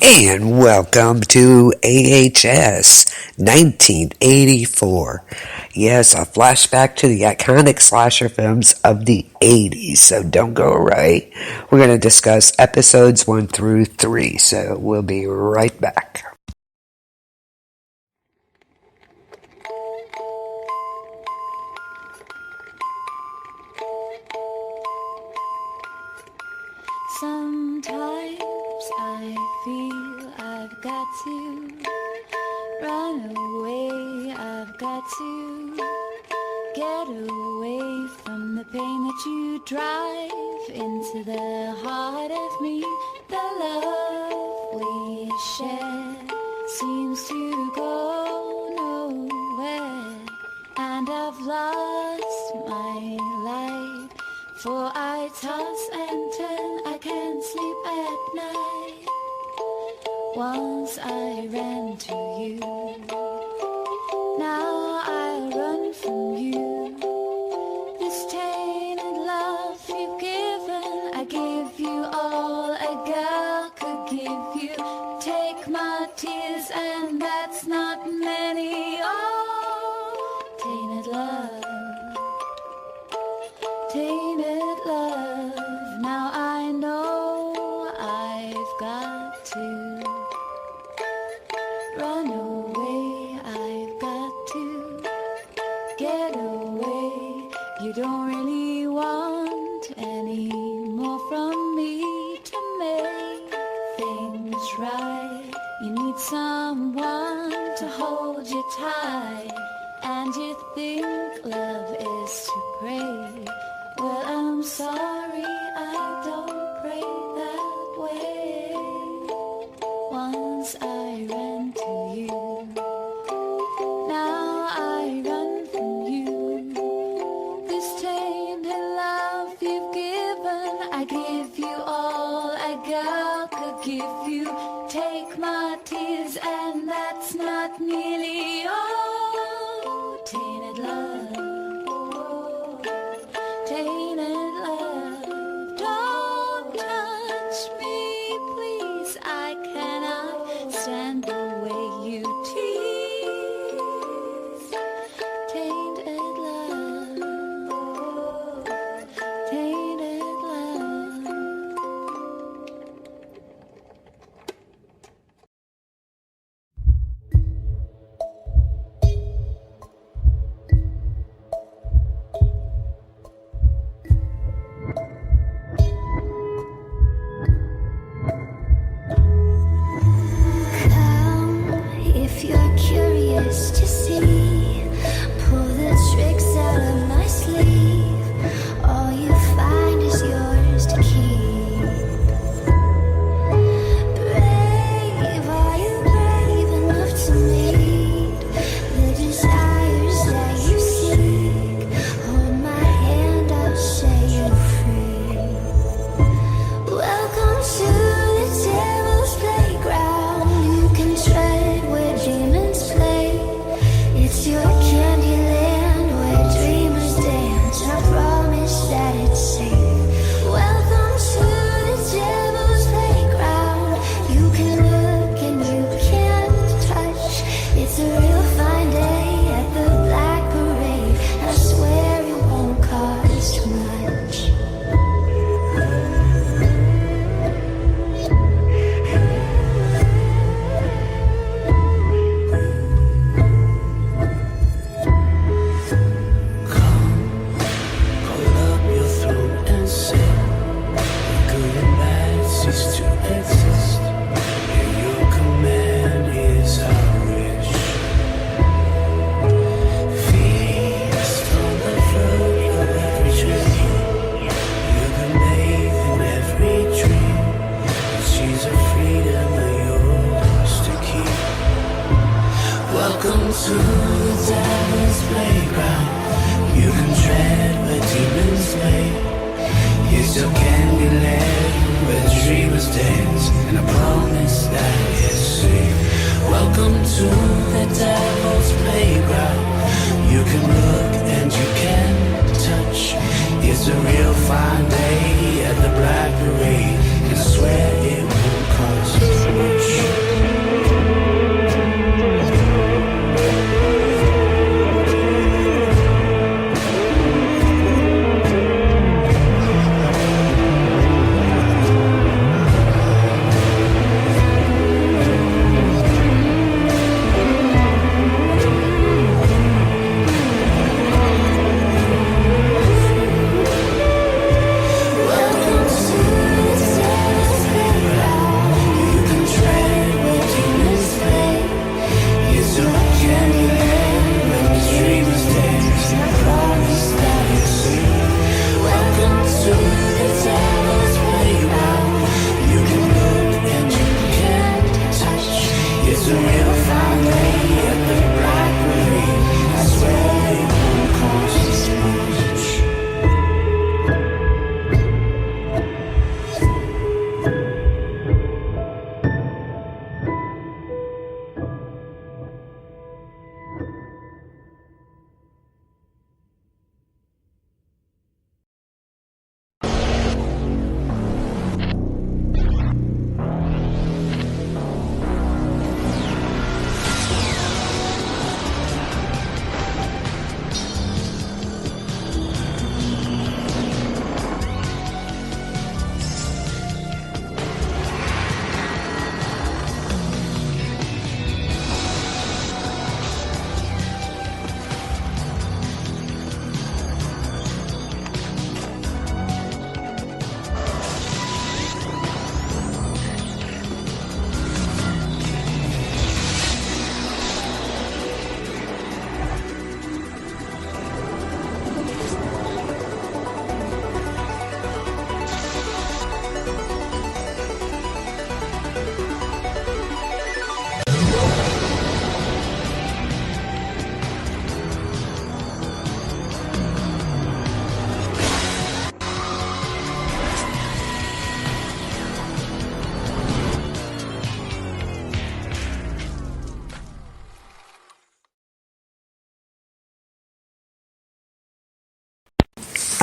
And welcome to AHS 1984. Yes, a flashback to the iconic slasher films of the 80s. So don't go away. We're going to discuss episodes 1 through 3. So we'll be right back. Sometimes I feel I've got to run away, I've got to get away from the pain that you drive into the heart of me. The love we share seems to go nowhere, and I've lost my life. For I toss and turn, I can't sleep at night. Once I ran to you, now I run from you. This tainted love you've given, I give you all a girl could give you. Take my tears and that's not many. Oh, tainted love. Tainted love, now I know I've got to run away, I've got to get away. You don't really want any more from me to make things right. You need someone to hold you tight, and you think love is to pray. Well, I'm sorry, I don't pray that way. Once I ran to you, now I run from you. This tainted love you've given, I give you all a girl could give you. Take my tears and that's not nearly all. Tainted love. Tainted love, don't touch me, please. I cannot stand the way you tease. Tainted love, tainted love. If you're curious to see, pull the tricks out of my sleeve. All you find is yours to keep. Brave, are you brave enough to meet the desires that you seek? Hold my hand, I'll set you free. Welcome to the devil's playground. You can tread where demons play. It's your candy land where dreamers dance. I promise that it's safe. Welcome to the devil's playground. You can look and you can't touch. It's a real fine day at the Black Parade. I swear it won't cost too much. Pull up your throat and sit. The good and bad cease to exist. And your command is our wish. Feast on the fruit of every tree. You can bathe in every dream. The seas of freedom are yours to keep. Welcome to the devil's playground. You can tread where demons play. Here's your candy land where dreamers dance, and I promise that it's safe. Welcome to the devil's playground. You can look and you can touch. It's a real fine day at the Black Parade, and I swear it won't cost.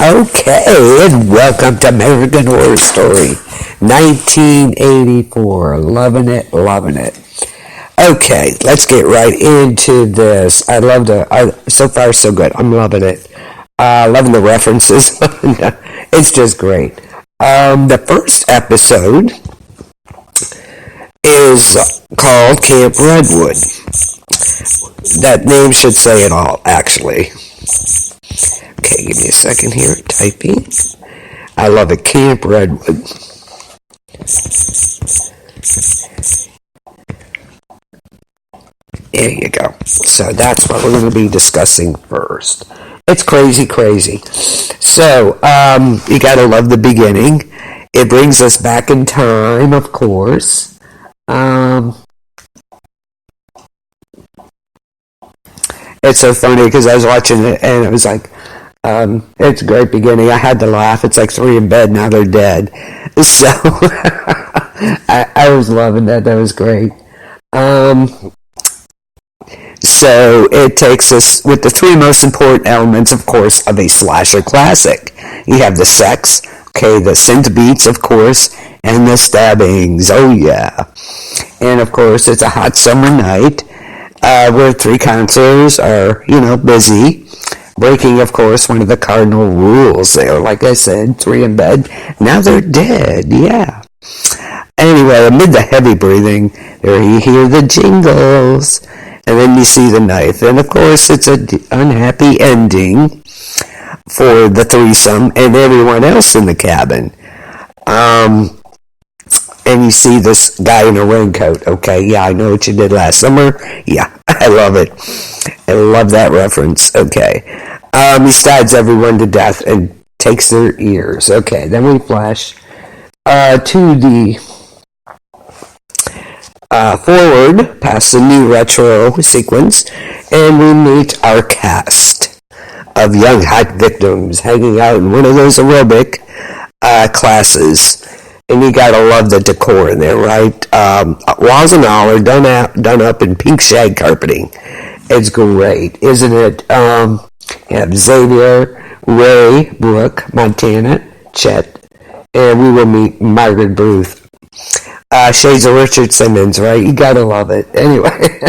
Okay, and welcome to American Horror Story, 1984. Loving it, loving it. Okay, let's get right into this. So far so good. I'm loving it. Loving the references. It's just great. The first episode is called Camp Redwood. That name should say it all, actually. Okay, give me a second here. Typing. I love it. Camp Redwood. There you go. So that's what we're going to be discussing first. It's crazy, crazy. So, you got to love the beginning. It brings us back in time, of course. It's so funny because I was watching it and it was like, it's a great beginning. I had to laugh. It's like 3 in bed, now they're dead. So, I was loving that. That was great. So it takes us with the 3 most important elements, of course, of a slasher classic. You have the sex, okay, the synth beats, of course, and the stabbings. Oh, yeah. And, of course, it's a hot summer night where 3 counselors are, busy. Breaking, of course, one of the cardinal rules there. Like I said, 3 in bed. Now they're dead. Yeah. Anyway, amid the heavy breathing, there you hear the jingles. And then you see the knife. And, of course, it's an unhappy ending for the threesome and everyone else in the cabin. And you see this guy in a raincoat. Okay, yeah, I know what you did last summer. Yeah, I love it. I love that reference. Okay. He stabs everyone to death and takes their ears. Okay, then we flash to the forward past the new retro sequence, and we meet our cast of young hot victims hanging out in one of those aerobic classes. And you gotta love the decor in there, right? Walls and all are done up in pink shag carpeting. It's great, isn't it? You have Xavier, Ray, Brooke, Montana, Chet, and we will meet Margaret Booth. Shades of Richard Simmons, right? You gotta love it. Anyway.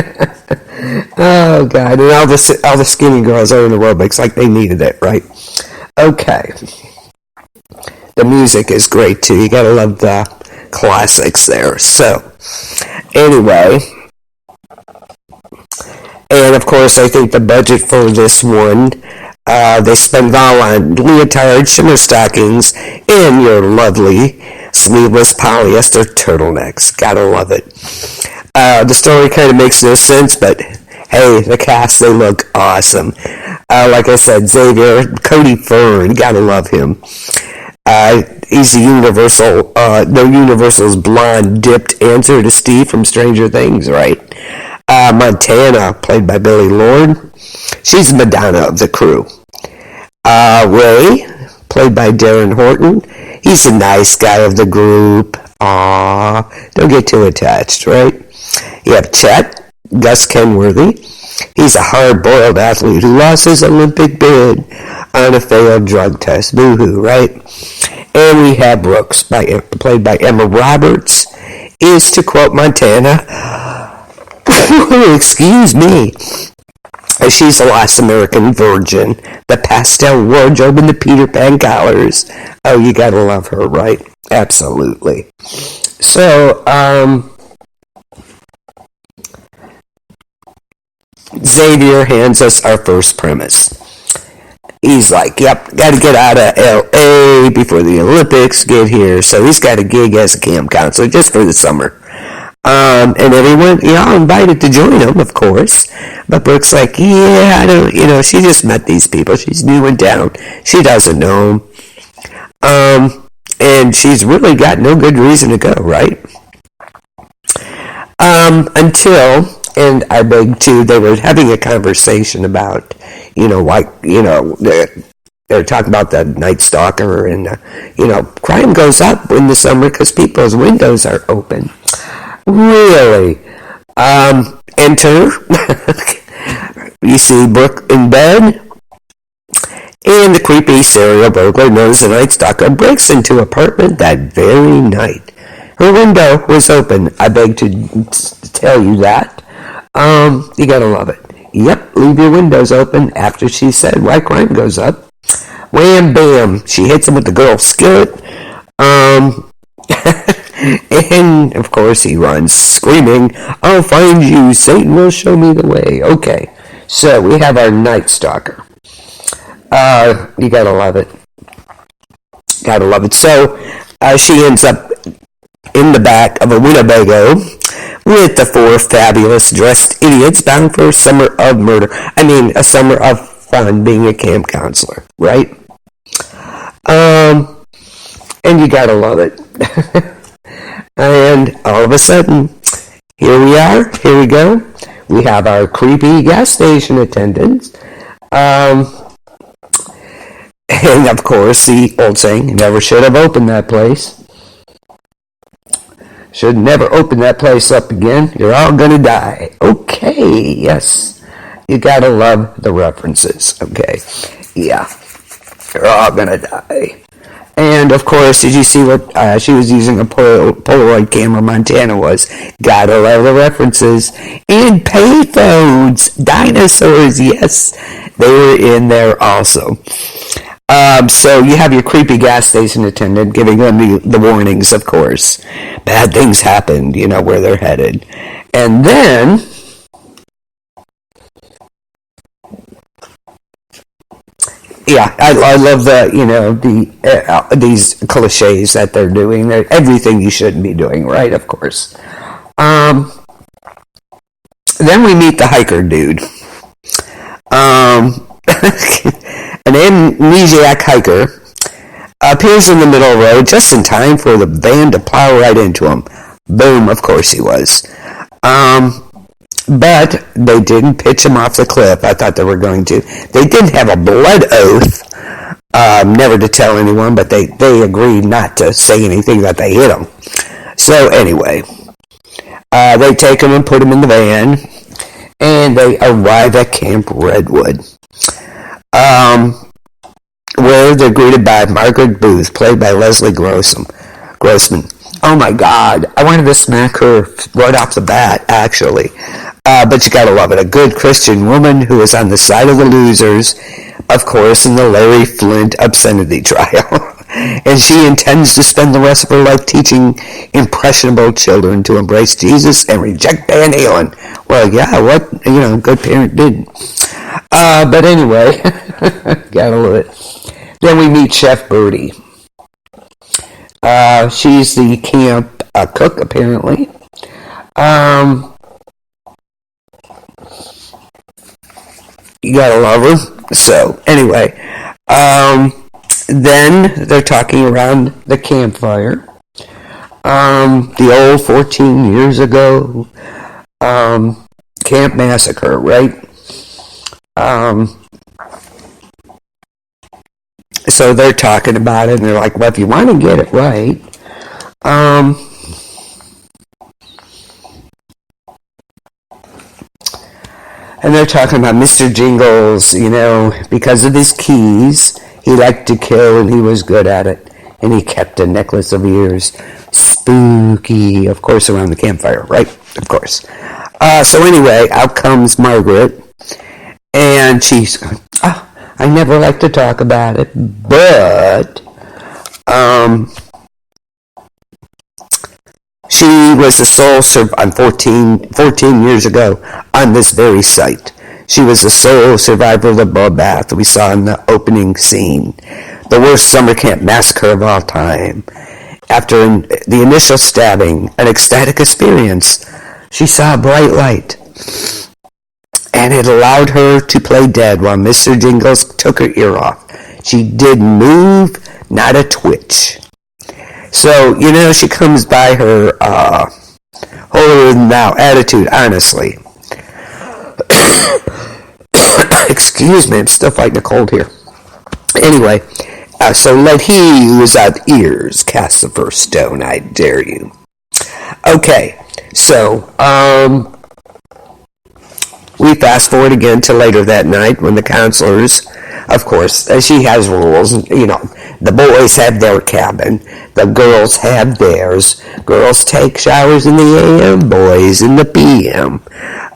Oh, God. And all the skinny girls are in aerobics like they needed it, right? Okay. The music is great, too. You gotta love the classics there. So, anyway. And, of course, I think the budget for this one, they spend all on leotard, shimmer stockings, and your lovely sleeveless polyester turtlenecks. Gotta love it. The story kind of makes no sense, but hey, the cast, they look awesome. Like I said, Xavier, Cody Fern, gotta love him. He's the Universal's blonde dipped answer to Steve from Stranger Things, right? Montana, played by Billy Lord. She's the Madonna of the crew. Ray, played by Darren Horton. He's the nice guy of the group. Aww, don't get too attached, right? You have Chet, Gus Kenworthy. He's a hard-boiled athlete who lost his Olympic bid on a failed drug test. Boo-hoo, right? And we have Brooks, played by Emma Roberts, is, to quote Montana, excuse me, she's the last American virgin, the pastel wardrobe and the Peter Pan collars. Oh, you gotta love her, right? Absolutely. So, Xavier hands us our first premise. He's like, yep, gotta get out of L.A. before the Olympics get here, so he's got a gig as a camp counselor just for the summer. And everyone, all invited to join him, of course. But Brooke's like, yeah, I don't, she just met these people. She's new in town. She doesn't know them. And she's really got no good reason to go, right? Until, and I beg to, they were having a conversation about, they're talking about the Night Stalker and, crime goes up in the summer because people's windows are open. Really? Enter, you see Brooke in bed, And the creepy serial burglar known as the Night Stalker breaks into her apartment that very night. Her window was open. I beg to tell you that. You gotta love it. Yep, leave your windows open after she said why crime goes up. Wham bam, she hits him with the girl's skillet. And of course he runs screaming, I'll find you, Satan will show me the way. Okay, so we have our Night Stalker. You gotta love it. Gotta love it. So, she ends up in the back of a Winnebago with the four fabulous dressed idiots bound for a summer of murder. I mean, a summer of fun being a camp counselor, right? And you gotta love it. And all of a sudden, here we are, here we go. We have our creepy gas station attendants. And of course, the old saying, never should have opened that place. Should never open that place up again. You're all gonna die. Okay, yes. You gotta love the references. Okay, yeah. You're all gonna die. And of course, did you see what she was using a Polaroid camera? Montana was. Gotta love the references. And payphones, dinosaurs, yes, they were in there also. So you have your creepy gas station attendant giving them the warnings, of course. Bad things happened, you know where they're headed. And then yeah, I love these cliches that they're doing. They're everything you shouldn't be doing, right? Of course. Then we meet the hiker dude. An amnesiac hiker appears in the middle of the road just in time for the van to plow right into him. Boom, of course he was. But they didn't pitch him off the cliff. I thought they were going to. They didn't have a blood oath, never to tell anyone, but they agreed not to say anything that they hit him. So anyway, they take him and put him in the van, and they arrive at Camp Redwood, where they're greeted by Margaret Booth, played by Leslie Grossman. Oh my God, I wanted to smack her right off the bat, actually. But you gotta love it. A good Christian woman who is on the side of the losers, of course, in the Larry Flint obscenity trial. And she intends to spend the rest of her life teaching impressionable children to embrace Jesus and reject Van Halen. Well, yeah, what, good parent didn't. But anyway, gotta love it. Then we meet Chef Birdie. She's the camp cook, apparently. You gotta love her. So, anyway, then they're talking around the campfire. The old 14 years ago camp massacre, right? So they're talking about it, and they're like, well, if you want to get it right, and they're talking about Mr. Jingles, because of his keys, he liked to kill and he was good at it. And he kept a necklace of ears. Spooky, of course, around the campfire, right? Of course. So anyway, out comes Margaret. And she's, I never like to talk about it, but she was the sole survivor 14 years ago on this very site. She was the sole survivor of the bloodbath we saw in the opening scene. The worst summer camp massacre of all time. After the initial stabbing, an ecstatic experience, she saw a bright light. And it allowed her to play dead while Mr. Jingles took her ear off. She didn't move, not a twitch. So, she comes by her holier-than-thou attitude, honestly. Excuse me, I'm still fighting a cold here. Anyway, so let he who is without ears cast the first stone, I dare you. Okay, so, we fast forward again to later that night when the counselors, of course, she has rules. The boys have their cabin. The girls have theirs. Girls take showers in the AM, boys in the PM.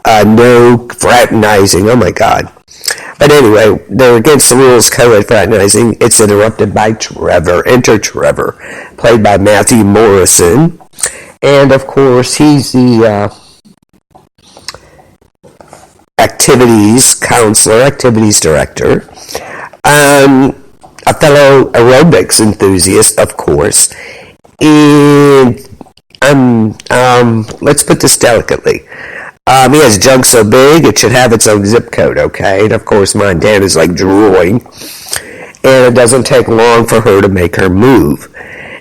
No fraternizing. Oh, my God. But anyway, they're against the rules, co-ed fraternizing. It's interrupted by Trevor. Enter Trevor, played by Matthew Morrison. And, of course, he's the activities counselor, activities director. A fellow aerobics enthusiast, of course. And let's put this delicately. He has junk so big it should have its own zip code, okay? And of course Montana's like drooling. And it doesn't take long for her to make her move.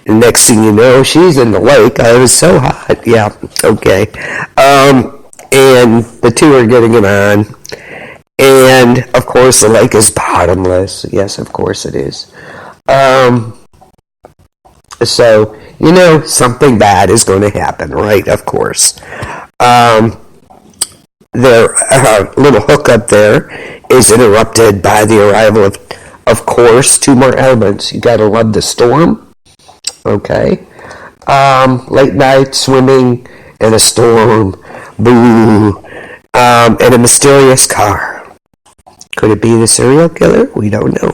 And next thing you know, she's in the lake. Oh, it was so hot. Yeah, okay. And the two are getting it on. And, of course, the lake is bottomless. Yes, of course it is. So, something bad is going to happen, right? Of course. Their little hookup there is interrupted by the arrival of course, two more elements. You got to love the storm. Okay. Late night swimming and a storm. Boo. And a mysterious car. Could it be the serial killer? We don't know.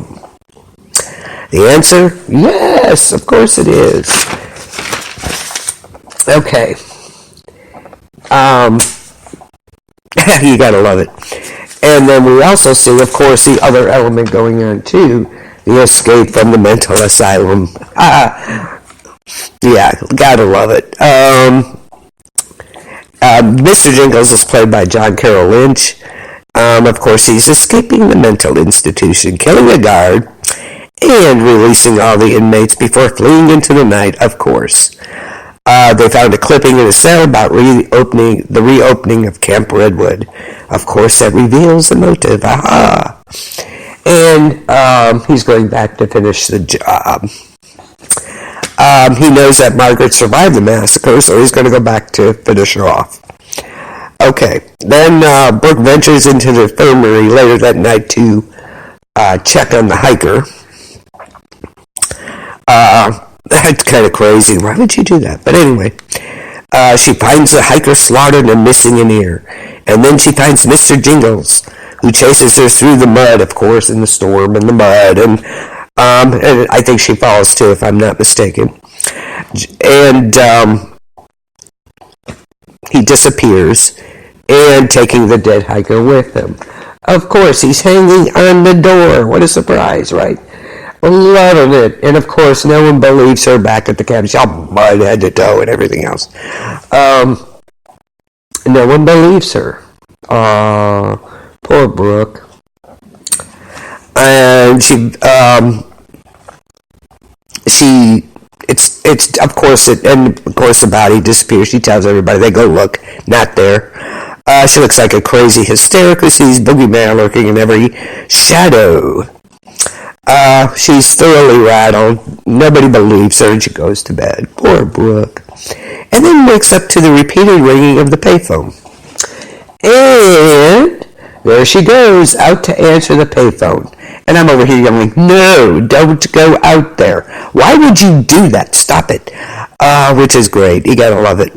The answer? Yes, of course it is. Okay. You gotta love it. And then we also see, of course, the other element going on too, the escape from the mental asylum. Yeah, gotta love it. Mr. Jingles is played by John Carroll Lynch. Of course, he's escaping the mental institution, killing a guard, and releasing all the inmates before fleeing into the night, of course. They found a clipping in a cell about the reopening of Camp Redwood. Of course, that reveals the motive. Aha! And he's going back to finish the job. He knows that Margaret survived the massacre, so he's going to go back to finish her off. Okay, then Brooke ventures into the infirmary later that night to check on the hiker. That's kind of crazy. Why would you do that? But anyway, she finds the hiker slaughtered and missing an ear. And then she finds Mr. Jingles, who chases her through the mud, of course, in the storm and the mud. And I think she falls too, if I'm not mistaken. And he disappears, and taking the dead hiker with him. Of course, he's hanging on the door. What a surprise, right? Loving it. And of course, no one believes her back at the cabin. She's all mud head to toe and everything else. No one believes her. Poor Brooke. And it's of course the body disappears. She tells everybody, they go look, not there. She looks like a crazy hysteric who sees boogeyman lurking in every shadow. She's thoroughly rattled. Nobody believes her, and she goes to bed. Poor Brooke. And then wakes up to the repeated ringing of the payphone. And there she goes, out to answer the payphone. And I'm over here yelling, no, don't go out there. Why would you do that? Stop it. Which is great. You gotta love it.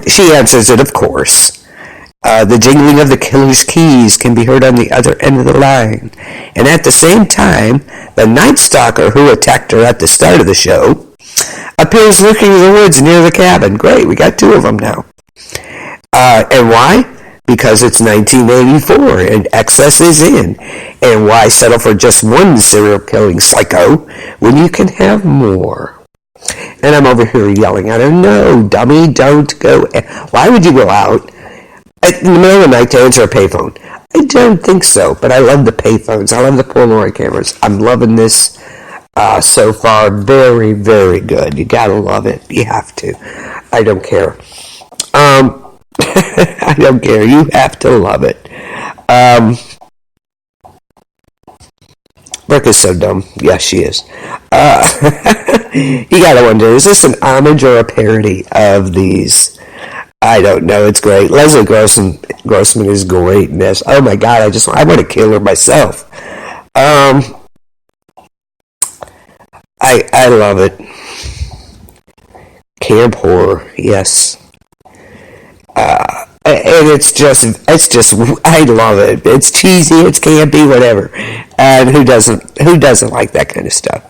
She answers it, of course. The jingling of the killer's keys can be heard on the other end of the line. And at the same time, the Night Stalker who attacked her at the start of the show appears lurking in the woods near the cabin. Great, we got two of them now. And why? Because it's 1984 and excess is in. And why settle for just one serial killing psycho when you can have more? And I'm over here yelling at her, no, dummy, don't go. Why would you go out in the middle of the night to answer a payphone? I don't think so, but I love the payphones. I love the Polaroid cameras. I'm loving this so far. Very, very good. You gotta love it. You have to. I don't care. I don't care. You have to love it. Brooke is so dumb. Yes, she is. You gotta wonder, is this an homage or a parody of these I don't know. It's great. Leslie Grossman is great in this. Oh my God, I want to kill her myself. I love it. Camp horror, yes. And it's just, I love it. It's cheesy, it's campy, whatever. And who doesn't like that kind of stuff?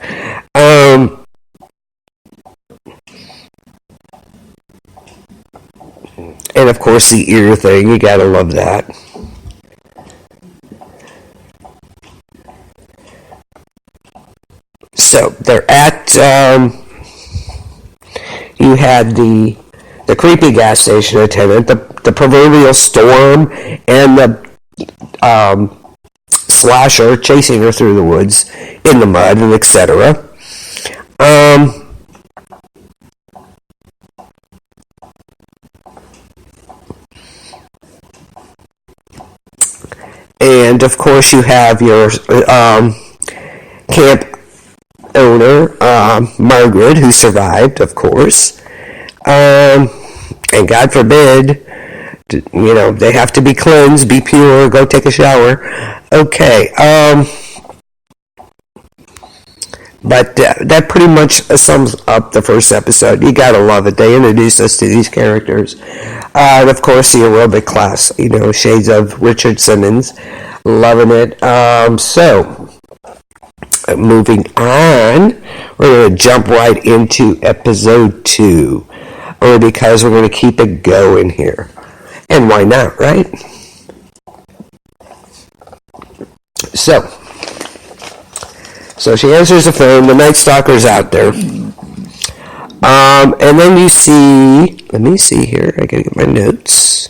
And of course the ear thing, you gotta love that. So they're at, you had the creepy gas station attendant, the proverbial storm, and the slasher chasing her through the woods in the mud, and etc. And of course you have your camp owner, Margaret, who survived, of course. And God forbid, they have to be cleansed, be pure, go take a shower. Okay. But that pretty much sums up the first episode. You gotta love it. They introduced us to these characters. And of course, the aerobic class, shades of Richard Simmons. Loving it. So, moving on, we're going to jump right into episode 2. Only because we're going to keep it going here. And why not, right? So she answers the phone. The Night Stalker's out there. And then you see, let me see here. I gotta get my notes.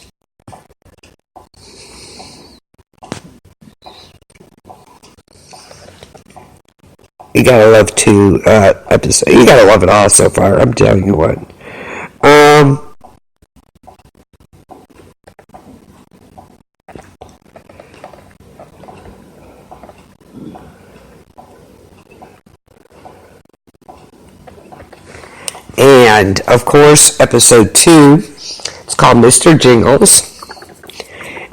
You gotta love 2 episodes. You gotta love it all so far. I'm telling you what. And, of course, episode 2, it's called Mr. Jingles.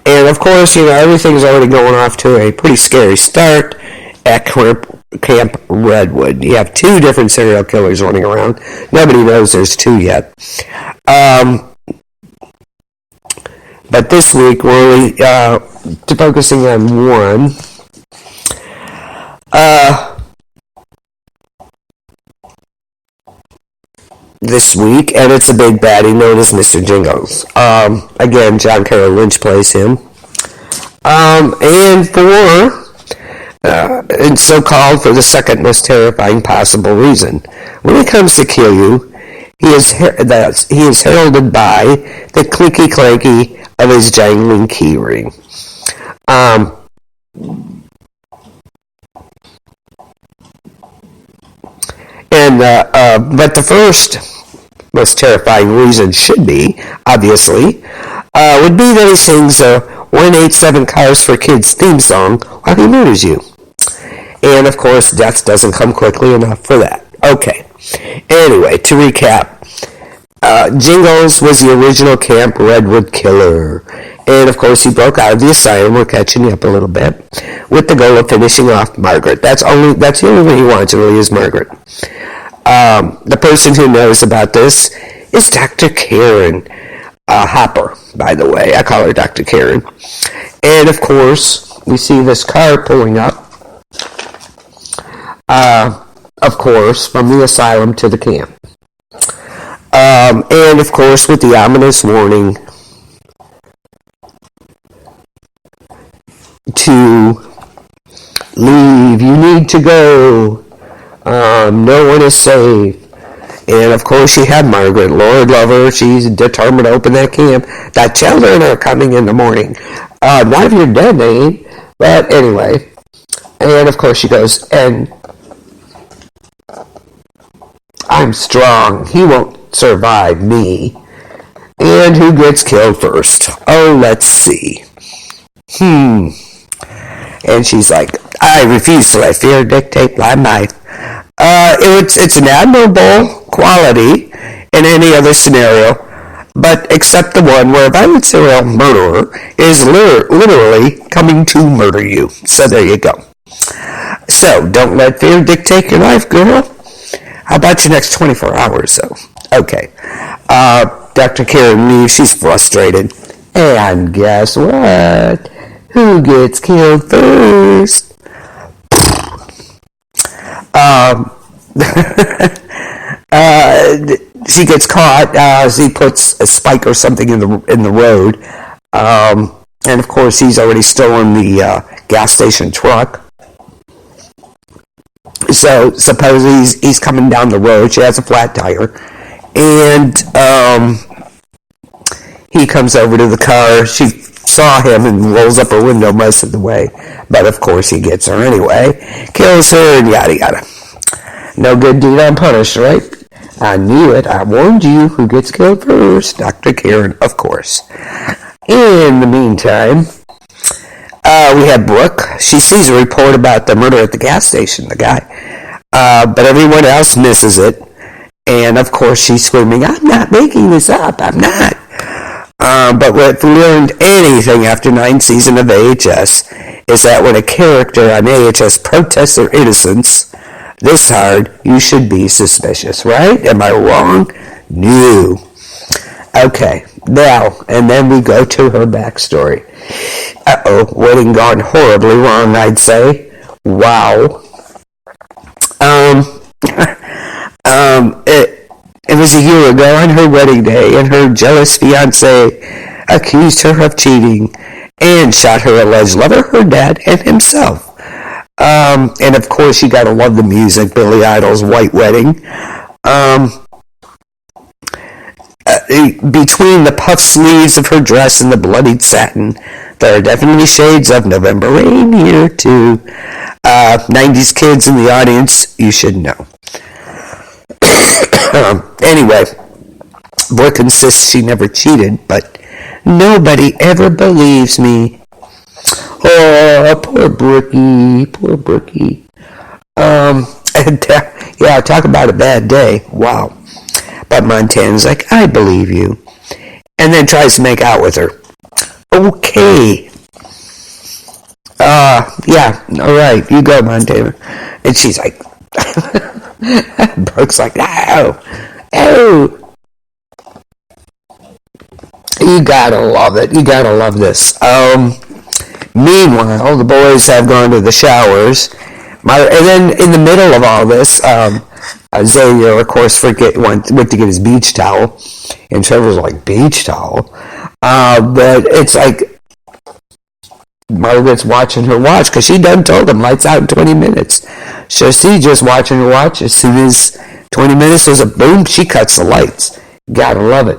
And, of course, everything's already going off to a pretty scary start at Camp Redwood. You have 2 different serial killers running around. Nobody knows there's 2 yet. But this week, we're only focusing on one. This week, and it's a big baddie known as Mr. Jingles. Again, John Carroll Lynch plays him. And it's so called for the second most terrifying possible reason. When it comes to kill you, he is heralded by the clicky clanky of his jangling key ring. But the first most terrifying reason should be, obviously, would be that he sings a 187 Cars for Kids theme song while he murders you. And, of course, death doesn't come quickly enough for that. Okay. Anyway, to recap, Jingles was the original Camp Redwood killer. And, of course, he broke out of the asylum. We're catching you up a little bit. With the goal of finishing off Margaret. That's the only thing he wants, really, is Margaret. The person who knows about this is Dr. Karen Hopper, by the way. I call her Dr. Karen. And, of course, we see this car pulling up. Of course, from the asylum to the camp. And, of course, with the ominous warning to leave, you need to go, no one is safe. And, of course, you have Margaret, Lord love her, she's determined to open that camp. The children are coming in the morning. Not if you're dead, they ain't. But anyway, and, of course, she goes, and I'm strong. He won't survive me. And who gets killed first? Oh, let's see. And she's like, I refuse to let fear dictate my life. It's an admirable quality in any other scenario. but except the one where a violent serial murderer is literally coming to murder you. So there you go. So don't let fear dictate your life, girl. How about your next 24 hours, though? Okay. Dr. Karen leaves. She's frustrated. And guess what? Who gets killed first? She gets caught as he puts a spike or something in the road. And of course, he's already stolen the gas station truck. So suppose he's coming down the road. She has a flat tire, and he comes over to the car. She saw him and rolls up her window most of the way, but of course he gets her anyway, kills her, and yada yada. No good deed unpunished, right? I knew it. I warned you. Who gets killed first? Dr. Karen, of course. In the meantime, we have Brooke. She sees a report about the murder at the gas station, the guy. But everyone else misses it. And, of course, she's screaming, I'm not making this up. I'm not. But if we learned anything after 9 seasons of AHS is that when a character on AHS protests their innocence this hard, you should be suspicious, right? Am I wrong? No. Okay, now, and then we go to her backstory. Wedding gone horribly wrong, I'd say. Wow. It was a year ago on her wedding day, and her jealous fiancé accused her of cheating and shot her alleged lover, her dad, and himself. And of course, you gotta love the music, Billy Idol's White Wedding. Between the puff sleeves of her dress and the bloodied satin, there are definitely shades of November Rain here too. 90s kids in the audience, you should know. Anyway, Brooke insists she never cheated, but nobody ever believes me. Oh, poor Brookie, poor Brookie. Yeah, talk about a bad day. Wow. But Montana's like, I believe you. And then tries to make out with her. Okay. Yeah, alright, you go, Montana. And she's like, Brooke's like, oh. You gotta love it. You gotta love this. Meanwhile, the boys have gone to the showers. And then in the middle of all this, Xavier, of course, went to get his beach towel. And Trevor's like, beach towel? But it's like Margaret's watching her watch because she done told him lights out in 20 minutes. So she just watching her watch. As soon as 20 minutes was a boom, she cuts the lights. Gotta love it.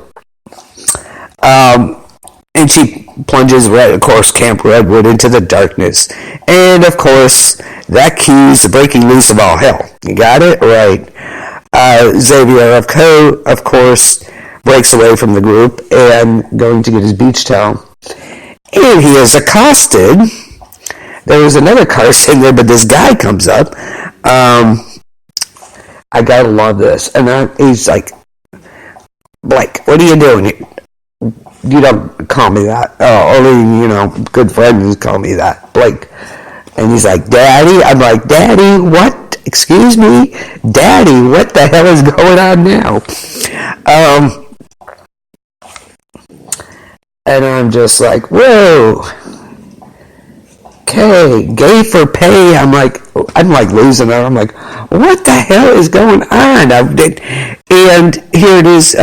And she plunges, of course, Camp Redwood into the darkness. And, of course, that cues the breaking loose of all hell. You got it? Right. Xavier, of course, breaks away from the group and going to get his beach towel. And he is accosted. There was another car sitting there, but this guy comes up. I gotta love this. And he's like, Blake, what are you doing here? You don't call me that. Only, good friends call me that. Blake. And he's like, Daddy? I'm like, Daddy, what? Excuse me? Daddy, what the hell is going on now? And I'm just like, whoa. Okay, gay for pay. I'm like losing it. I'm like, what the hell is going on? And here it is.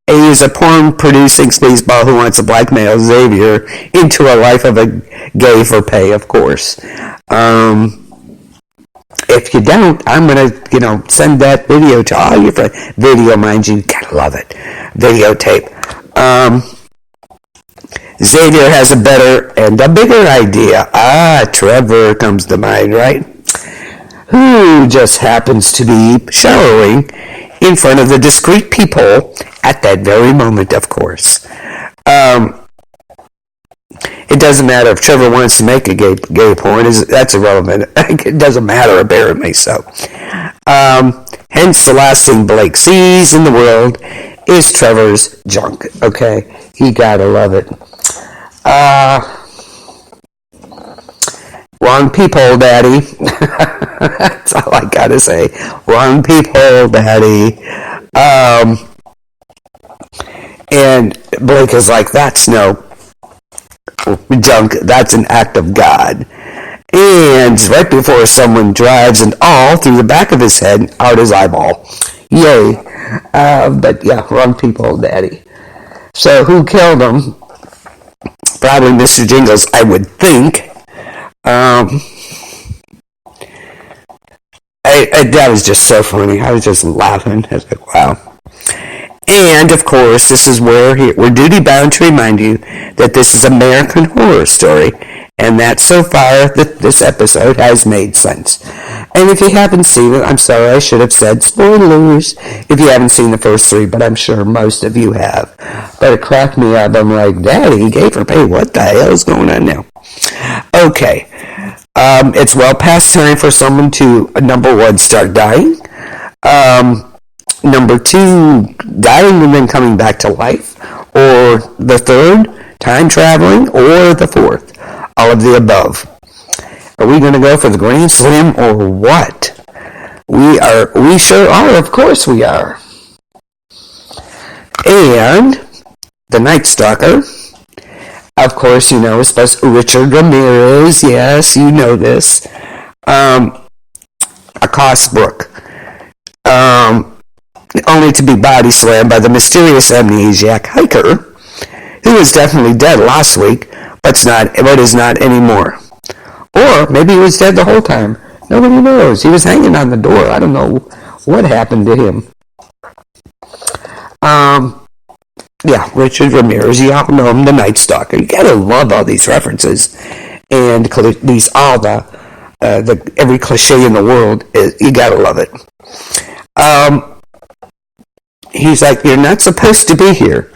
He's a porn-producing sleazeball who wants to blackmail Xavier into a life of a gay for pay, of course. If you don't, I'm going to, send that video to all your friends. Video, mind you, gotta love it. Videotape. Xavier has a better and a bigger idea. Trevor comes to mind, right? Who just happens to be showering in front of the discreet people at that very moment, of course. It doesn't matter if Trevor wants to make a gay porn. That's irrelevant. It doesn't matter, apparently so. Hence the last thing Blake sees in the world is Trevor's junk, okay? You gotta love it. Wrong peephole, Daddy. That's all I gotta say. Wrong peephole, Daddy. And Blake is like, that's no junk, that's an act of God. And right before someone drives an awl through the back of his head, out his eyeball. Yay. But yeah, wrong people, Daddy. So who killed him? Probably Mr. Jingles, I would think. That was just so funny. I was just laughing. I was like, wow. And, of course, this is where we're duty-bound to remind you that this is American Horror Story, and that so far this episode has made sense. And if you haven't seen it, I'm sorry, I should have said spoilers if you haven't seen the first three, but I'm sure most of you have. But it cracked me up. I'm like, Daddy gave her pay. What the hell is going on now? Okay. It's well past time for someone to, number one, start dying. Number two, dying and then coming back to life. Or the third, time traveling. Or the fourth, all of the above. Are we going to go for the Grand Slam or what? We sure are. Of course we are. And the Night Stalker, of course, you know, is supposed to Richard Ramirez. Yes, you know this. Accosts Brooke. Only to be body slammed by the mysterious amnesiac hiker, who was definitely dead last week, but is not anymore. Or maybe he was dead the whole time. Nobody knows. He was hanging on the door. I don't know what happened to him. Yeah, Richard Ramirez. You all know him, the Night Stalker. You gotta love all these references and these every cliche in the world. You gotta love it. He's like, you're not supposed to be here.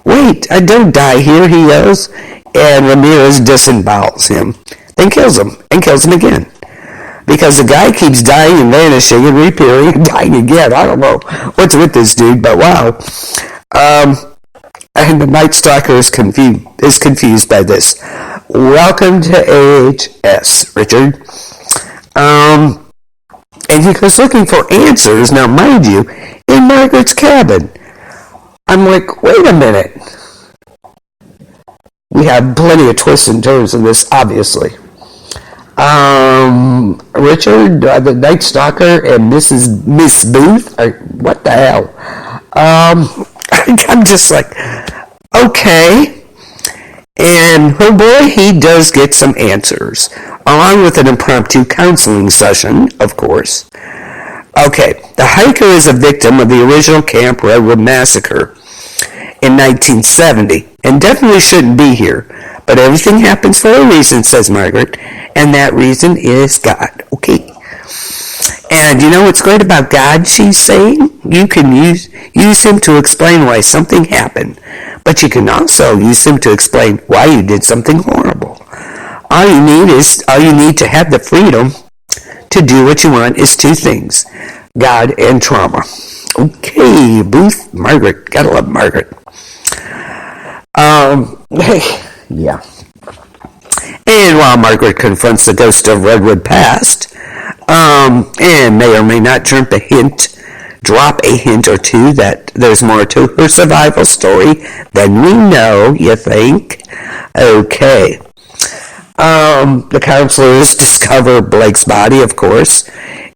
Wait, I don't die here, he yells. And Ramirez disembowels him. Then kills him. And kills him again. Because the guy keeps dying and vanishing and reappearing and dying again. I don't know what's with this dude, but wow. And the Night Stalker is confused by this. Welcome to AHS, Richard. And he goes looking for answers, now mind you, in Margaret's cabin. I'm like, wait a minute. We have plenty of twists and turns in this, obviously. Richard, the Night Stalker, and Miss Booth, what the hell? I'm just like, okay. And oh boy, he does get some answers, along with an impromptu counseling session, of course. Okay, the hiker is a victim of the original Camp Redwood massacre in 1970, and definitely shouldn't be here. But everything happens for a reason, says Margaret, and that reason is God. Okay. And you know what's great about God, she's saying? You can use him to explain why something happened, but you can also use him to explain why you did something horrible. All you need to have the freedom to do what you want is two things: God and trauma. Okay, Booth, Margaret, gotta love Margaret. Yeah. And while Margaret confronts the ghost of Redwood past, and may or may not drop a hint or two that there's more to her survival story than we know, you think? Okay. The counselors discover Blake's body, of course,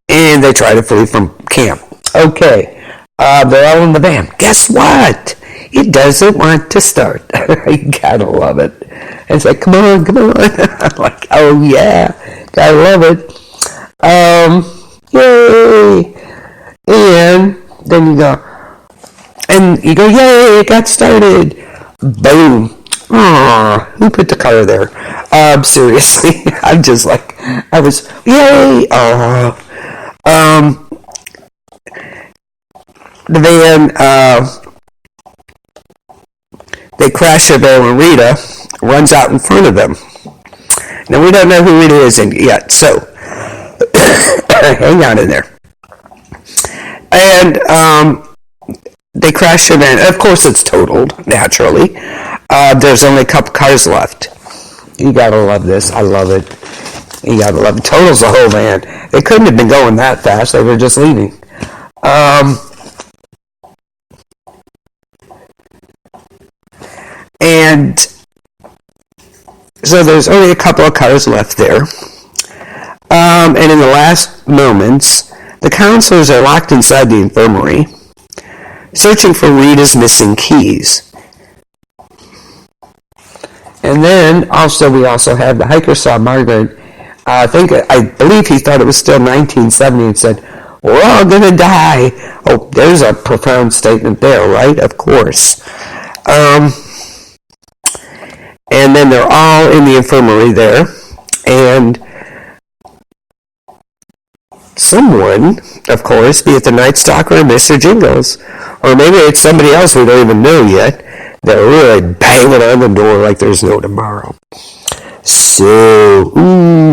and they try to flee from camp. Okay. They're all in the van. Guess what? It doesn't want to start. You gotta love it. And it's like, come on. I'm like, oh yeah, gotta love it. Yay! And then you go, yay, it got started. Boom. Aw, who put the car there? Seriously, I'm just like, yay! The van, they crash into Bill and Rita, runs out in front of them. Now, we don't know who it is yet, so hang on in there. And they crash it, and of course it's totaled, naturally. There's only a couple cars left. You gotta love this. I love it. You gotta love it. Totals the whole van. They couldn't have been going that fast. They were just leaving. And so there's only a couple of cars left there. And in the last moments, the counselors are locked inside the infirmary, searching for Rita's missing keys. And then we also have the hiker saw Margaret. I believe he thought it was still 1970 and said, "We're all gonna die." Oh, there's a profound statement there, right? Of course. And then they're all in the infirmary there, and someone, of course, be it the Night Stalker or Mr. Jingles, or maybe it's somebody else we don't even know yet, they're really banging on the door like there's no tomorrow. So,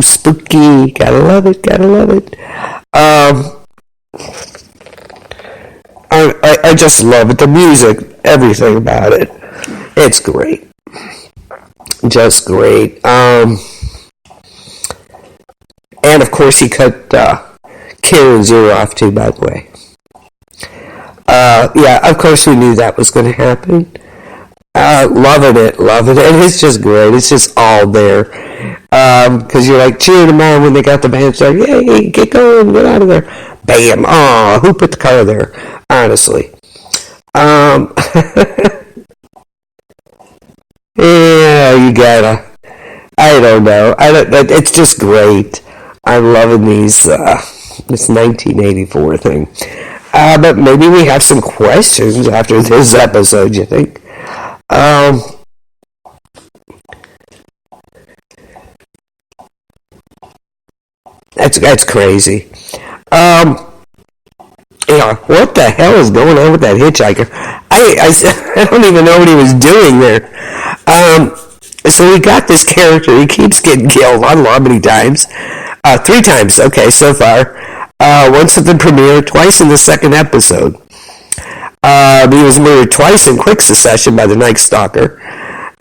spooky. Gotta love it, gotta love it. I just love it. The music, everything about it. It's great. Just great. And of course he cut Karen's ear off too, by the way. Yeah, of course we knew that was going to happen. Loving it. And it's just great. It's just all there. Because you're like cheering them on when they got the band started. Yay, get going, get out of there. Bam. Oh, who put the car there? Honestly. Yeah, you gotta. I don't know. It's just great. I'm loving this 1984 thing. But maybe we have some questions after this episode, you think? That's crazy. What the hell is going on with that hitchhiker? I don't even know what he was doing there. So we got this character. He keeps getting killed. I don't know how many times. 3 times, okay, so far. Once at the premiere, twice in the second episode. He was murdered twice in quick succession by the Night Stalker.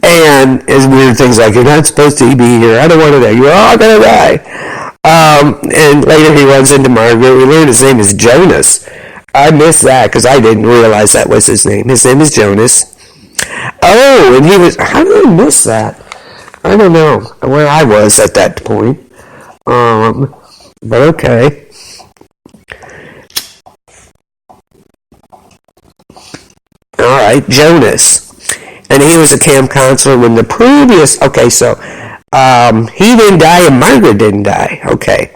And his weird things like, "You're not supposed to be here. I don't want to die. You're all going to die." And later he runs into Margaret. We learn his name is Jonas. I missed that because I didn't realize that was his name. His name is Jonas. Oh, and he was... How did I miss that? I don't know where I was at that point. But okay. Alright, Jonas. And he was a camp counselor when the previous... Okay, so... he didn't die and Margaret didn't die. Okay.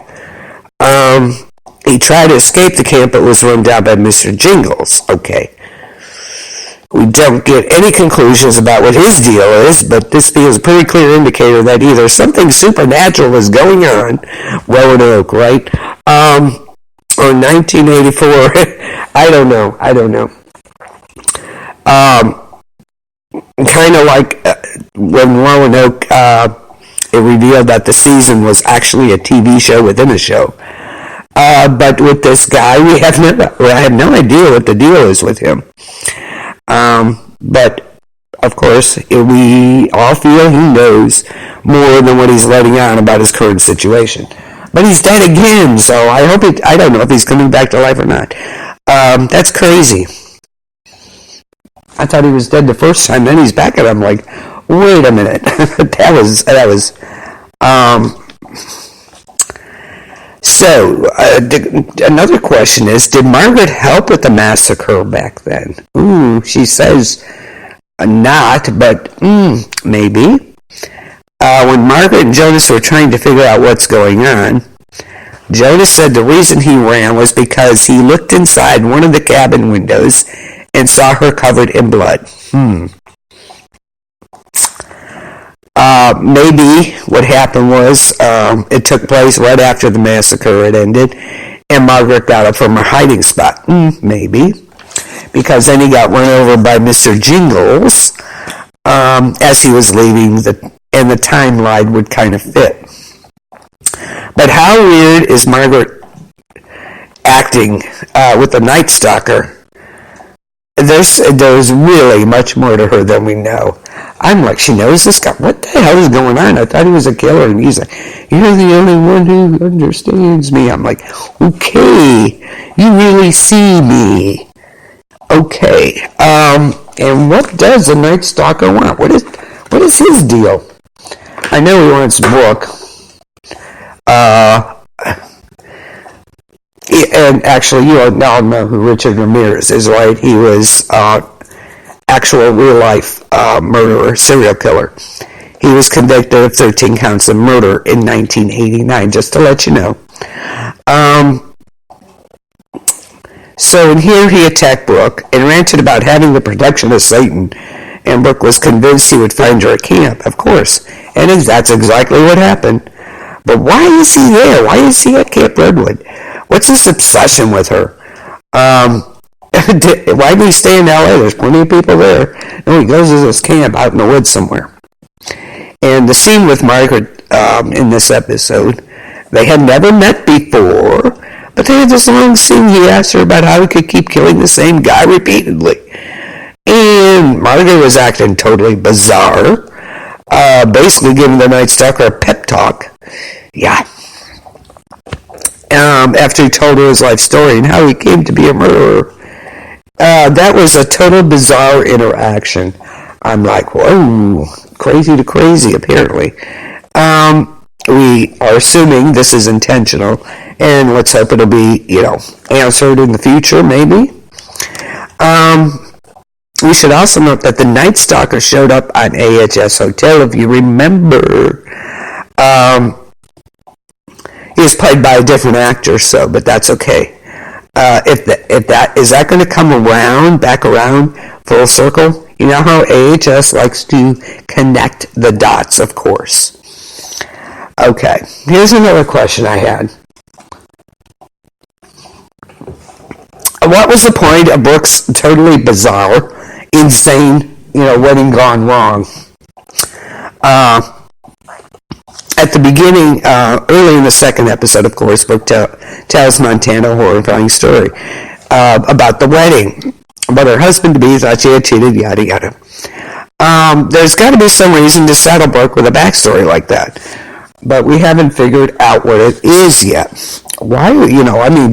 He tried to escape the camp but was run down by Mr. Jingles. Okay. We don't get any conclusions about what his deal is, but this feels a pretty clear indicator that either something supernatural is going on, Roanoke, right? Or 1984. I don't know. Kind of like when Roanoke, it revealed that the season was actually a TV show within a show. But with this guy, I have no idea what the deal is with him. But, of course, we all feel he knows more than what he's letting on about his current situation. But he's dead again, so I don't know if he's coming back to life or not. That's crazy. I thought he was dead the first time, then he's back, and I'm like, wait a minute. that was, So, another question is, did Margaret help with the massacre back then? She says not, but maybe. When Margaret and Jonas were trying to figure out what's going on, Jonas said the reason he ran was because he looked inside one of the cabin windows and saw her covered in blood. Maybe what happened was it took place right after the massacre had ended, and Margaret got up from her hiding spot. Maybe. Because then he got run over by Mr. Jingles as he was leaving, and the timeline would kind of fit. But how weird is Margaret acting with the Night Stalker there's really much more to her than we know. I'm like, she knows this guy. What the hell is going on? I thought he was a killer, and he's like, you're the only one who understands me. I'm like, okay, you really see me. Okay, and what does the Night Stalker want? What is his deal? I know he wants Brooke. And actually, you all now know who Richard Ramirez is, right? He was actual real-life murderer, serial killer. He was convicted of 13 counts of murder in 1989, just to let you know. So in here, he attacked Brooke and ranted about having the protection of Satan, and Brooke was convinced he would find her at camp, of course, and that's exactly what happened. But why is he there? Why is he at Camp Redwood? What's this obsession with her? Why did he stay in LA? There's plenty of people there. No, he goes to this camp out in the woods somewhere. And the scene with Margaret in this episode, they had never met before, but they had this long scene. He asked her about how he could keep killing the same guy repeatedly. And Margaret was acting totally bizarre, basically giving the Night Stalker a pep talk. Yeah. After he told her his life story and how he came to be a murderer. That was a total bizarre interaction. I'm like, whoa, crazy to crazy, apparently. We are assuming this is intentional, and let's hope it'll be, answered in the future, maybe. We should also note that the Night Stalker showed up on AHS Hotel, if you remember. He was played by a different actor, but that's okay. Is that going to come back around full circle? You know how AHS likes to connect the dots, of course. Okay, here's another question I had. What was the point of Brooke's totally bizarre, insane, wedding gone wrong? At the beginning, early in the second episode, of course, Brooke tells Montana a horrifying story about the wedding. But her husband-to-be thought she had cheated, yada, yada. There's got to be some reason to saddle Brooke with a backstory like that. But we haven't figured out what it is yet. Why,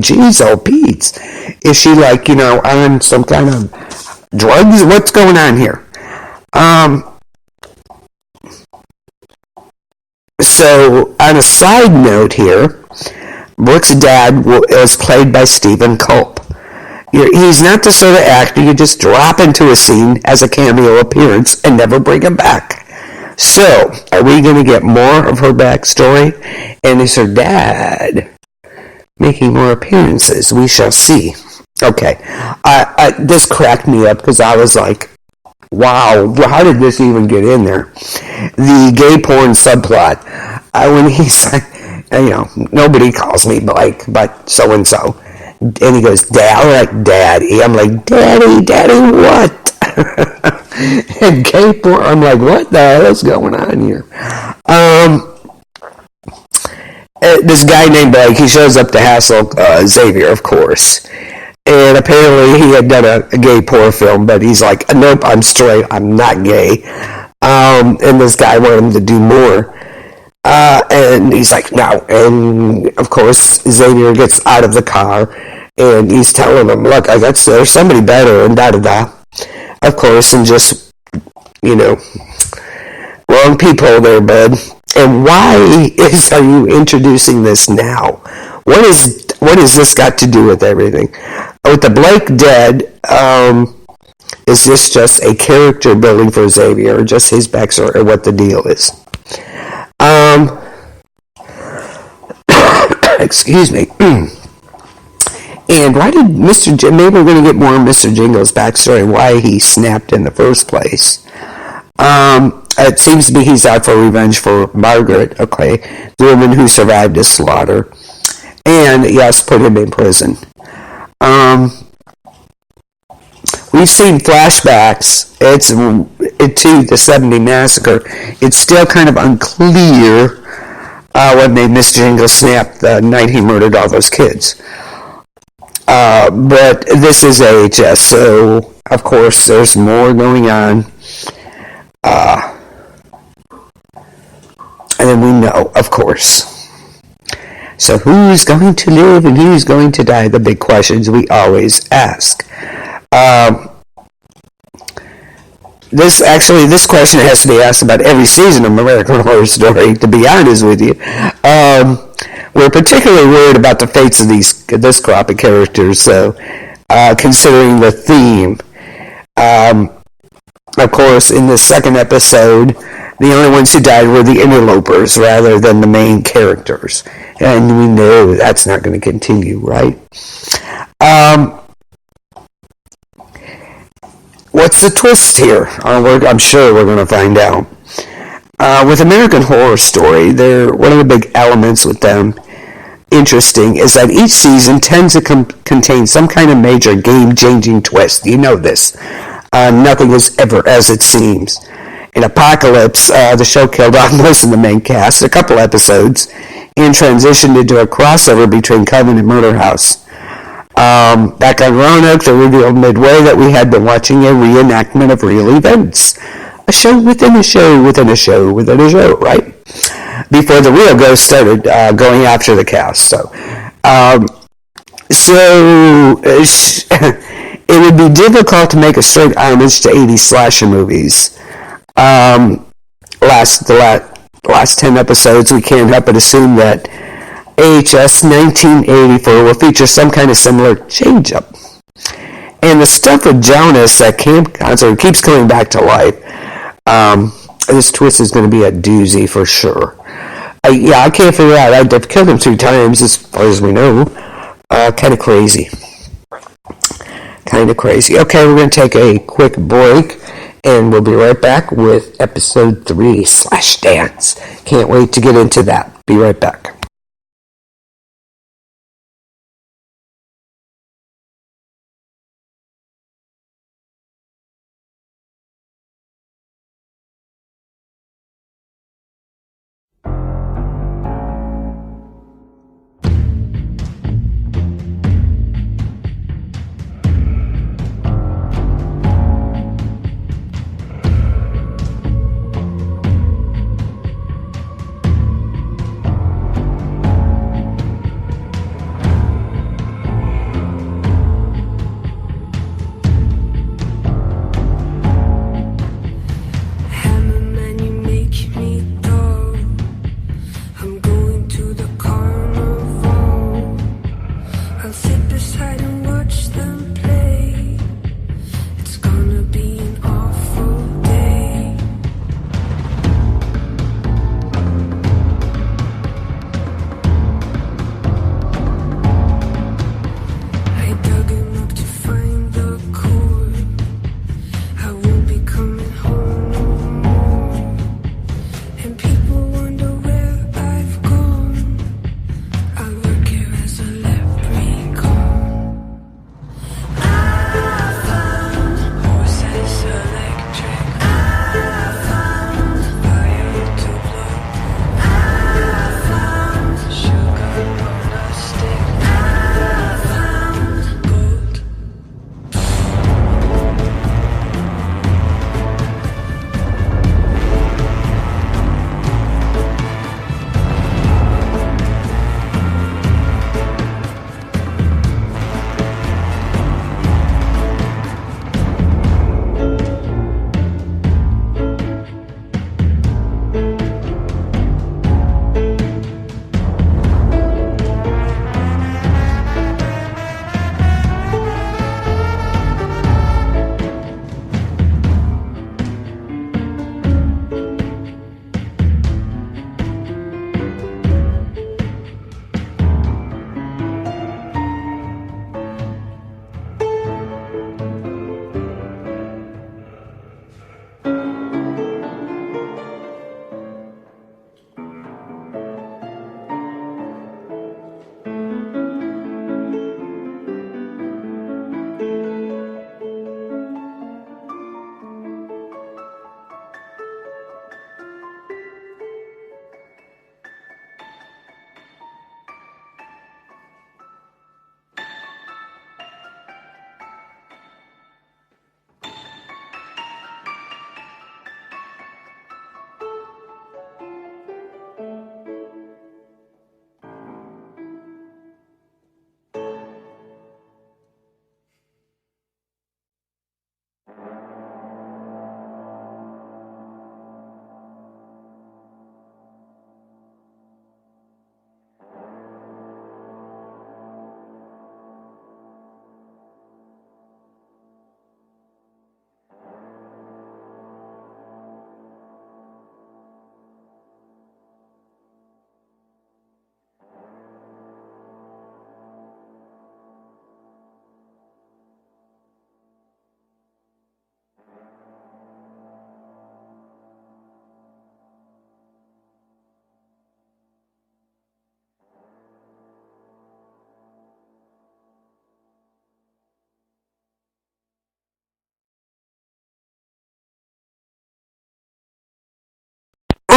geez, oh, Pete. Is she on some kind of drugs? What's going on here? So, on a side note here, Brooke's dad was played by Stephen Culp. He's not the sort of actor you just drop into a scene as a cameo appearance and never bring him back. So, are we going to get more of her backstory? And is her dad making more appearances? We shall see. Okay, this cracked me up because I was like, wow, how did this even get in there? The gay porn subplot. When he's like, nobody calls me Blake, but so-and-so. And he goes, Dad, like Daddy. I'm like, Daddy what? And gay porn, I'm like, what the hell is going on here? This guy named Blake, he shows up to hassle Xavier, of course. And apparently he had done a gay porn film, but he's like, nope, I'm straight, I'm not gay. And this guy wanted him to do more. And he's like, no. And, of course, Xavier gets out of the car, and he's telling him, look, there's somebody better, and da-da-da. Of course, and just, wrong people there, bud. And why are you introducing this now? What has this got to do with everything? With the Blake dead, is this just a character building for Xavier, or just his backstory, or what the deal is? Excuse me. And why did maybe we're going to get more of Mr. Jingles' backstory, why he snapped in the first place. It seems to be he's out for revenge for Margaret, okay, the woman who survived his slaughter. And, yes, put him in prison. We've seen flashbacks to the 70 massacre. It's still kind of unclear what made Mr. Jingles snap the night he murdered all those kids. But this is AHS, so of course there's more going on. And then we know, of course. So who's going to live and who's going to die? The big questions we always ask. This question has to be asked about every season of American Horror Story, to be honest with you. We're particularly worried about the fates of this crop of characters, so considering the theme. Of course, in the second episode, the only ones who died were the interlopers rather than the main characters. And we know that's not going to continue, right? What's the twist here? I'm sure we're going to find out. With American Horror Story, one of the big elements with them interesting is that each season tends to contain some kind of major game-changing twist. You know this. Nothing is ever as it seems. In Apocalypse, the show killed off most of the main cast, a couple episodes, and transitioned into a crossover between Coven and Murder House. Back on Roanoke, they revealed midway that we had been watching a reenactment of real events. A show within a show within a show within a show, right? Before the real ghosts started going after the cast. It would be difficult to make a straight homage to 80s slasher movies. The last 10 episodes, we can't help but assume that AHS 1984 will feature some kind of similar change-up. And the stuff with Jonas at camp concert keeps coming back to life. This twist is going to be a doozy for sure. I can't figure out. They've killed him 3 times as far as we know. Kind of crazy. Okay, we're going to take a quick break, and we'll be right back with episode 3, Slashdance. Can't wait to get into that. Be right back.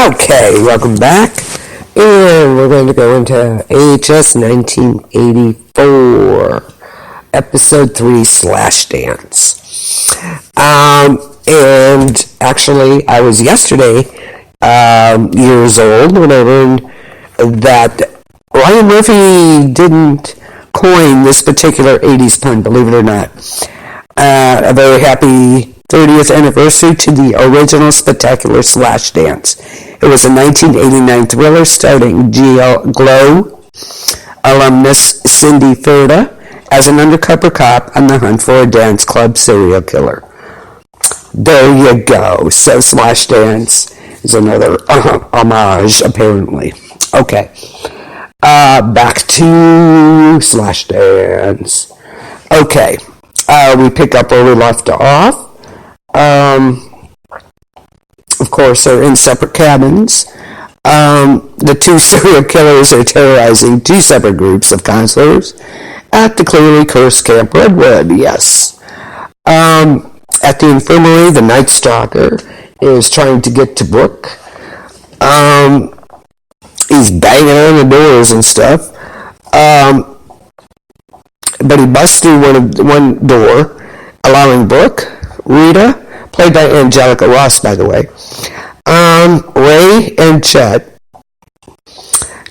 Okay, welcome back. And we're going to go into AHS 1984, Episode 3, Slashdance. And actually, I was yesterday years old when I learned that Ryan Murphy didn't coin this particular 80s pun, believe it or not. A very happy 30th anniversary to the original spectacular Slashdance. It was a 1989 thriller starring Glow alumnus Cindy Ferda as an undercover cop on the hunt for a dance club serial killer. There you go. So Slashdance is another homage, apparently. Okay. Back to Slashdance. Okay. We pick up where we left off. Of course, they're in separate cabins. The two serial killers are terrorizing two separate groups of counselors at the clearly cursed Camp Redwood, yes. At the infirmary, the Night Stalker is trying to get to Brooke. He's banging on the doors and stuff. But he busts through one door, allowing Brooke, Rita, played by Angelica Ross, by the way, Ray and Chet,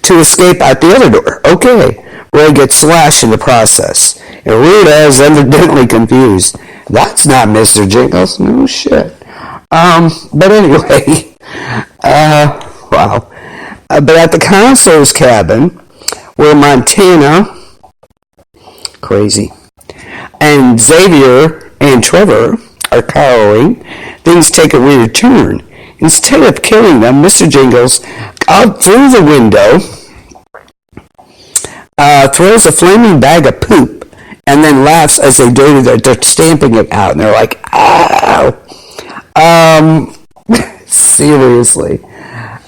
to escape out the other door. Okay, Ray gets slashed in the process, and Rita is evidently confused. That's not Mr. Jingles. No shit. But anyway, wow. But at the counselor's cabin, where Montana, crazy, and Xavier and Trevor are cowering, things take a weird turn. Instead of killing them, Mr. Jingles, out through the window, throws a flaming bag of poop, and then laughs as they do it. They're stamping it out, and they're like, ow. Seriously.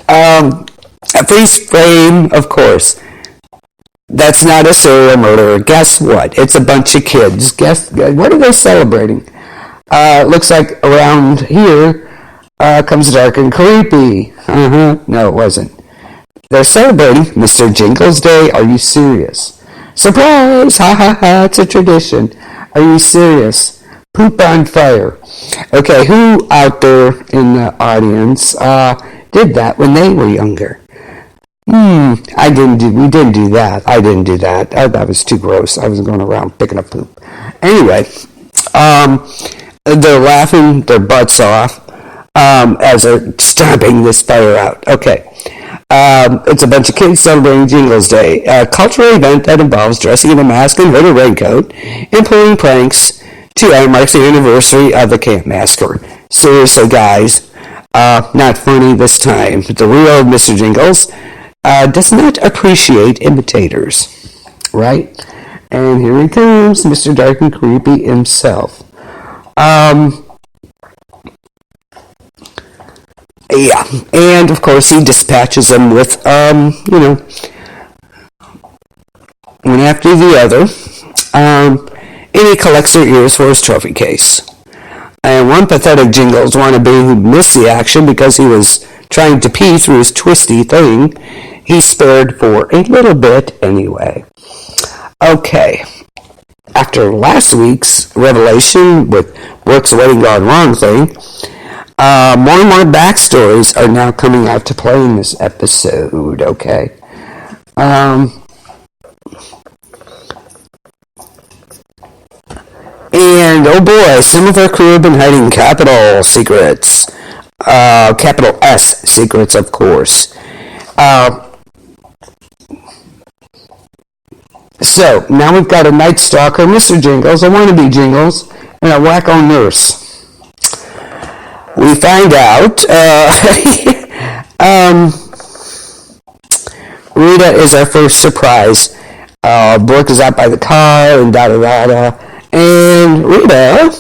A freeze frame, of course. That's not a serial murderer. Guess what? It's a bunch of kids. Guess what are they celebrating? Looks like around here comes dark and creepy. No, it wasn't. They're celebrating Mr. Jingles Day. Are you serious? Surprise! Ha ha ha! It's a tradition. Are you serious? Poop on fire. Okay, who out there in the audience did that when they were younger? We didn't do that. I didn't do that. That was too gross. I wasn't going around picking up poop. Anyway, they're laughing their butts off as they're stomping this fire out. Okay. It's a bunch of kids celebrating Jingles Day, a cultural event that involves dressing in a mask and hooded raincoat and pulling pranks to mark the anniversary of the Camp Massacre. Seriously, guys, not funny this time. The real Mr. Jingles does not appreciate imitators, right? And here he comes, Mr. Dark and Creepy himself. Yeah, and of course he dispatches them with, one after the other, and he collects their ears for his trophy case. And one pathetic Jingles wannabe who missed the action because he was trying to pee through his twisty thing, he's spared for a little bit anyway. Okay, after last week's revelation with Brooke's wedding gone wrong thing, more and more backstories are now coming out to play in this episode, okay? And, oh boy, some of our crew have been hiding capital secrets. Capital S secrets, of course. So, now we've got a Night Stalker, Mr. Jingles, a wannabe Jingles, and a wacko nurse. We find out, Rita is our first surprise. Brooke is out by the car, and da-da-da-da. And Rita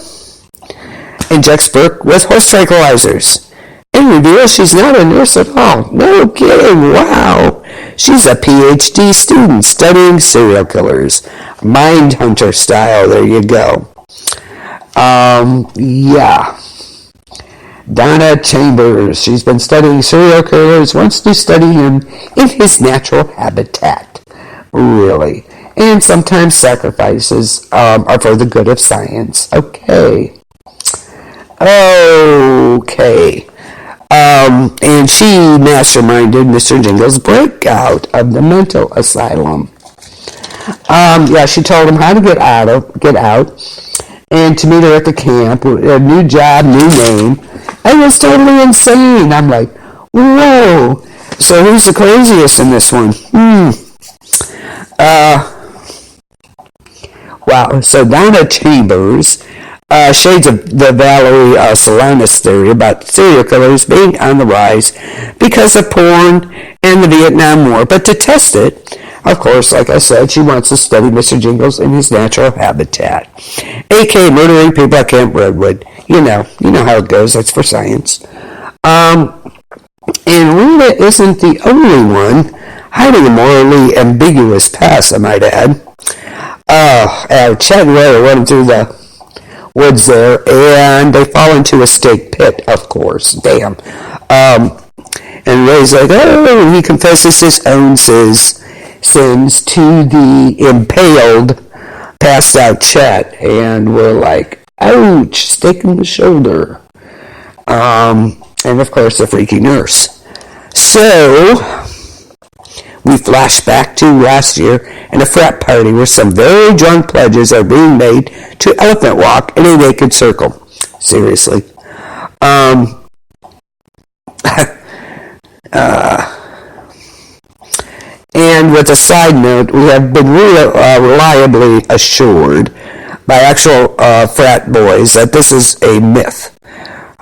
injects Brooke with horse tranquilizers. And reveals she's not a nurse at all. No kidding, wow. She's a PhD student studying serial killers. Mindhunter style, there you go. Yeah. Donna Chambers. She's been studying serial killers, wants to study him in his natural habitat. Really. And sometimes sacrifices are for the good of science. Okay. And she masterminded Mr. Jingles' breakout of the mental asylum. She told him how to get out, and to meet her at the camp, a new job, new name. It was totally insane. I'm like, whoa. So who's the craziest in this one? Wow. So Donna Chambers, shades of the Valerie Solanas theory about serial killers being on the rise because of porn and the Vietnam War. But to test it, of course, like I said, she wants to study Mr. Jingles in his natural habitat, a.k.a. murdering people at Camp Redwood. You know how it goes. That's for science. And Rita isn't the only one hiding a morally ambiguous past, I might add. Chad and Ray are running through the woods there, and they fall into a stake pit, of course. Damn. And Ray's like, oh, he confesses his own sins to the impaled, passed out Chet, and we're like, ouch, stake in the shoulder. And of course the freaky nurse. So we flash back to last year in a frat party where some very drunk pledges are being made to elephant walk in a naked circle. Seriously. And with a side note, we have been reliably assured by actual frat boys that this is a myth.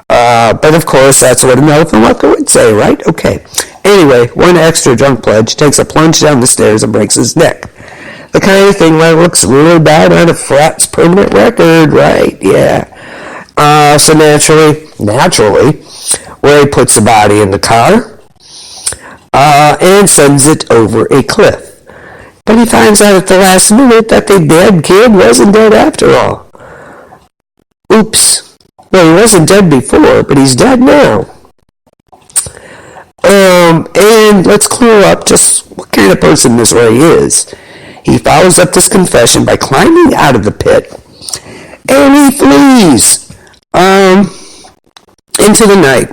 But of course, that's what an elephant walker would say, right? Okay. Anyway, one extra drunk pledge takes a plunge down the stairs and breaks his neck. The kind of thing that looks really bad on a frat's permanent record, right? Yeah. So naturally, Ray puts the body in the car and sends it over a cliff. But he finds out at the last minute that the dead kid wasn't dead after all. Oops. Well, he wasn't dead before, but he's dead now. And let's clear up just what kind of person this Ray is. He follows up this confession by climbing out of the pit, and he flees into the night,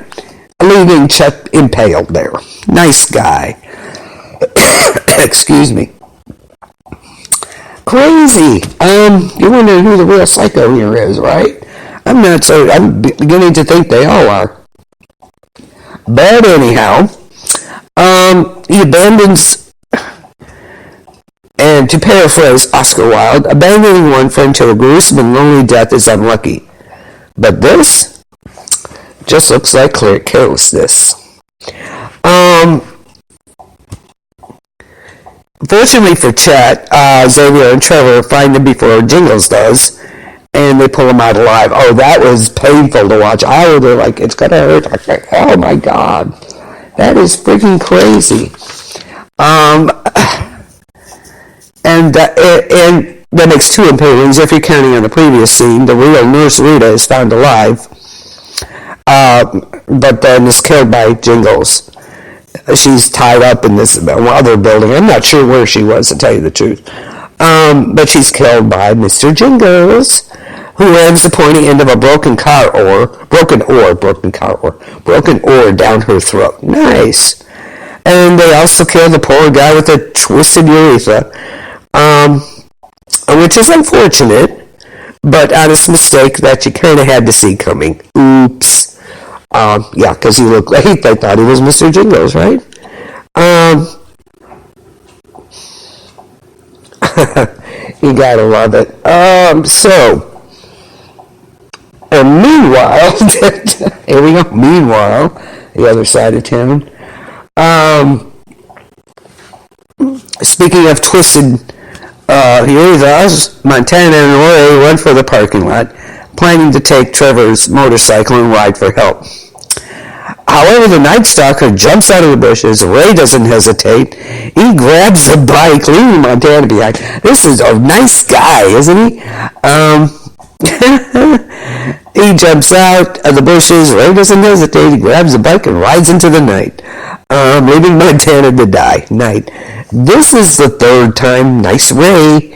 leaving Chet impaled there. Nice guy. Excuse me. Crazy. You wonder who the real psycho here is, right? I'm beginning to think they all are. But anyhow, he abandons, and to paraphrase Oscar Wilde, abandoning one friend to a gruesome and lonely death is unlucky. But this just looks like clear carelessness. Fortunately for Chet, Xavier and Trevor find him before Jingles does, and they pull him out alive. Oh, that was painful to watch. They're like, it's gonna hurt. I'm like, oh my god, that is freaking crazy. And that makes two impalings if you're counting on the previous scene. The real nurse Rita is found alive, but then is killed by Jingles. She's tied up in this other building. I'm not sure where she was, to tell you the truth. But she's killed by Mr. Jingles, who ends the pointy end of a broken oar down her throat. Nice. And they also kill the poor guy with a twisted urethra, which is unfortunate, but honest mistake that you kind of had to see coming. Oops. Because they thought he was Mr. Jingles, right? You gotta love it. And meanwhile, here we go. Meanwhile, the other side of town. Speaking of twisted urethras, Montana and Ray run for the parking lot, planning to take Trevor's motorcycle and ride for help. However, the Night Stalker jumps out of the bushes. Ray doesn't hesitate. He grabs the bike, leaving Montana behind. This is a nice guy, isn't he? He jumps out of the bushes. Ray doesn't hesitate. He grabs a bike and rides into the night, leaving Montana to die. Night. This is the third time. Nice Ray.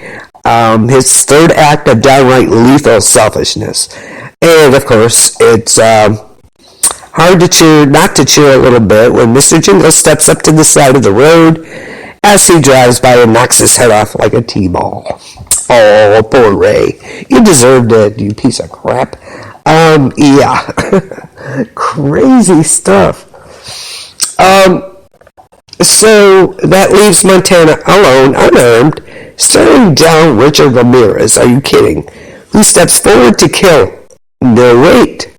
His third act of downright lethal selfishness. And, of course, it's hard to cheer, not to cheer a little bit when Mr. Jingles steps up to the side of the road as he drives by and knocks his head off like a T-ball. Oh, poor Ray. You deserved it, you piece of crap. Yeah. Crazy stuff. So that leaves Montana alone, unarmed, staring down Richard Ramirez. Are you kidding? Who steps forward to kill? No, wait.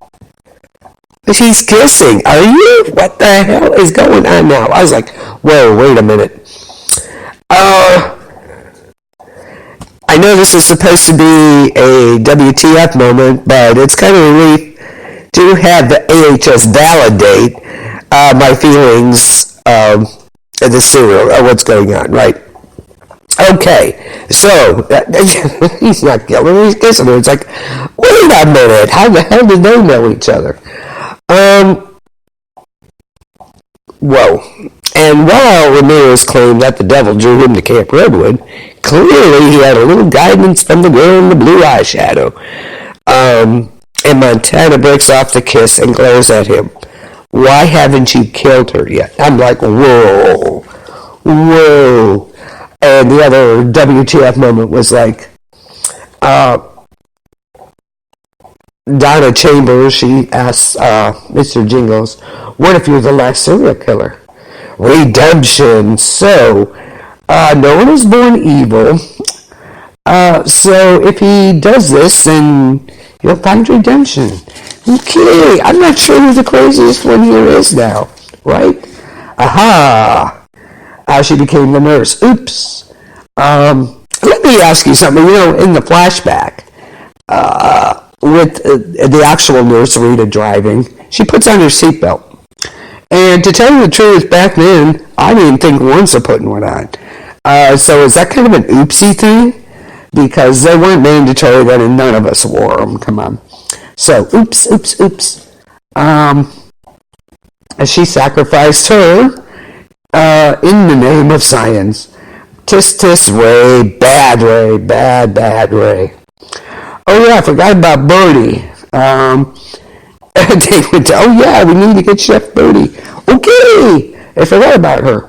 He's kissing. Are you? What the hell is going on now? I was like, whoa, wait a minute. I know this is supposed to be a WTF moment, but it's kind of a relief to have the AHS validate my feelings of the serial, of what's going on, right? Okay, so he's not killing her, he's kissing her. It's like, wait a minute, how the hell did they know each other? Whoa. And while Ramirez claimed that the devil drew him to Camp Redwood, clearly he had a little guidance from the girl in the blue eyeshadow. And Montana breaks off the kiss and glares at him. Why haven't you killed her yet? I'm like, whoa. And the other WTF moment was like, Donna Chambers, she asks Mr. Jingles, what if you're the last serial killer? Redemption. So, no one is born evil. So if he does this, then he'll find redemption. Okay, I'm not sure who the craziest one here is now, right? Aha! She became the nurse. Oops. Let me ask you something. You know, in the flashback, with the actual nurse Rita driving, she puts on her seatbelt. And to tell you the truth, back then, I didn't think once of putting one on. So is that kind of an oopsie thing? Because they weren't mandatory then and none of us wore them. Come on. So, oops. She sacrificed her in the name of science. Tis, Ray. Bad Ray. Oh yeah, I forgot about Birdie. They went to, oh yeah, we need to get Chef Birdie. Okay, I forgot about her.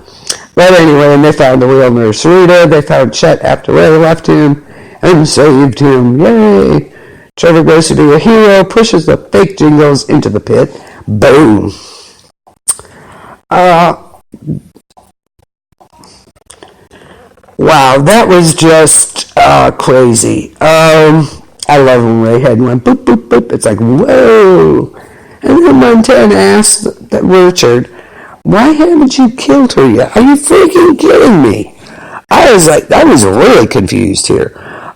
But anyway, and they found the real nurse Rita. They found Chet after Ray left him and saved him. Yay! Trevor goes to be a hero, pushes the fake Jingles into the pit. Boom. Wow, that was just crazy. I love when Ray had one boop, boop, boop. It's like, whoa. And then Montana asked Richard, why haven't you killed her yet? Are you freaking kidding me? I was really confused here.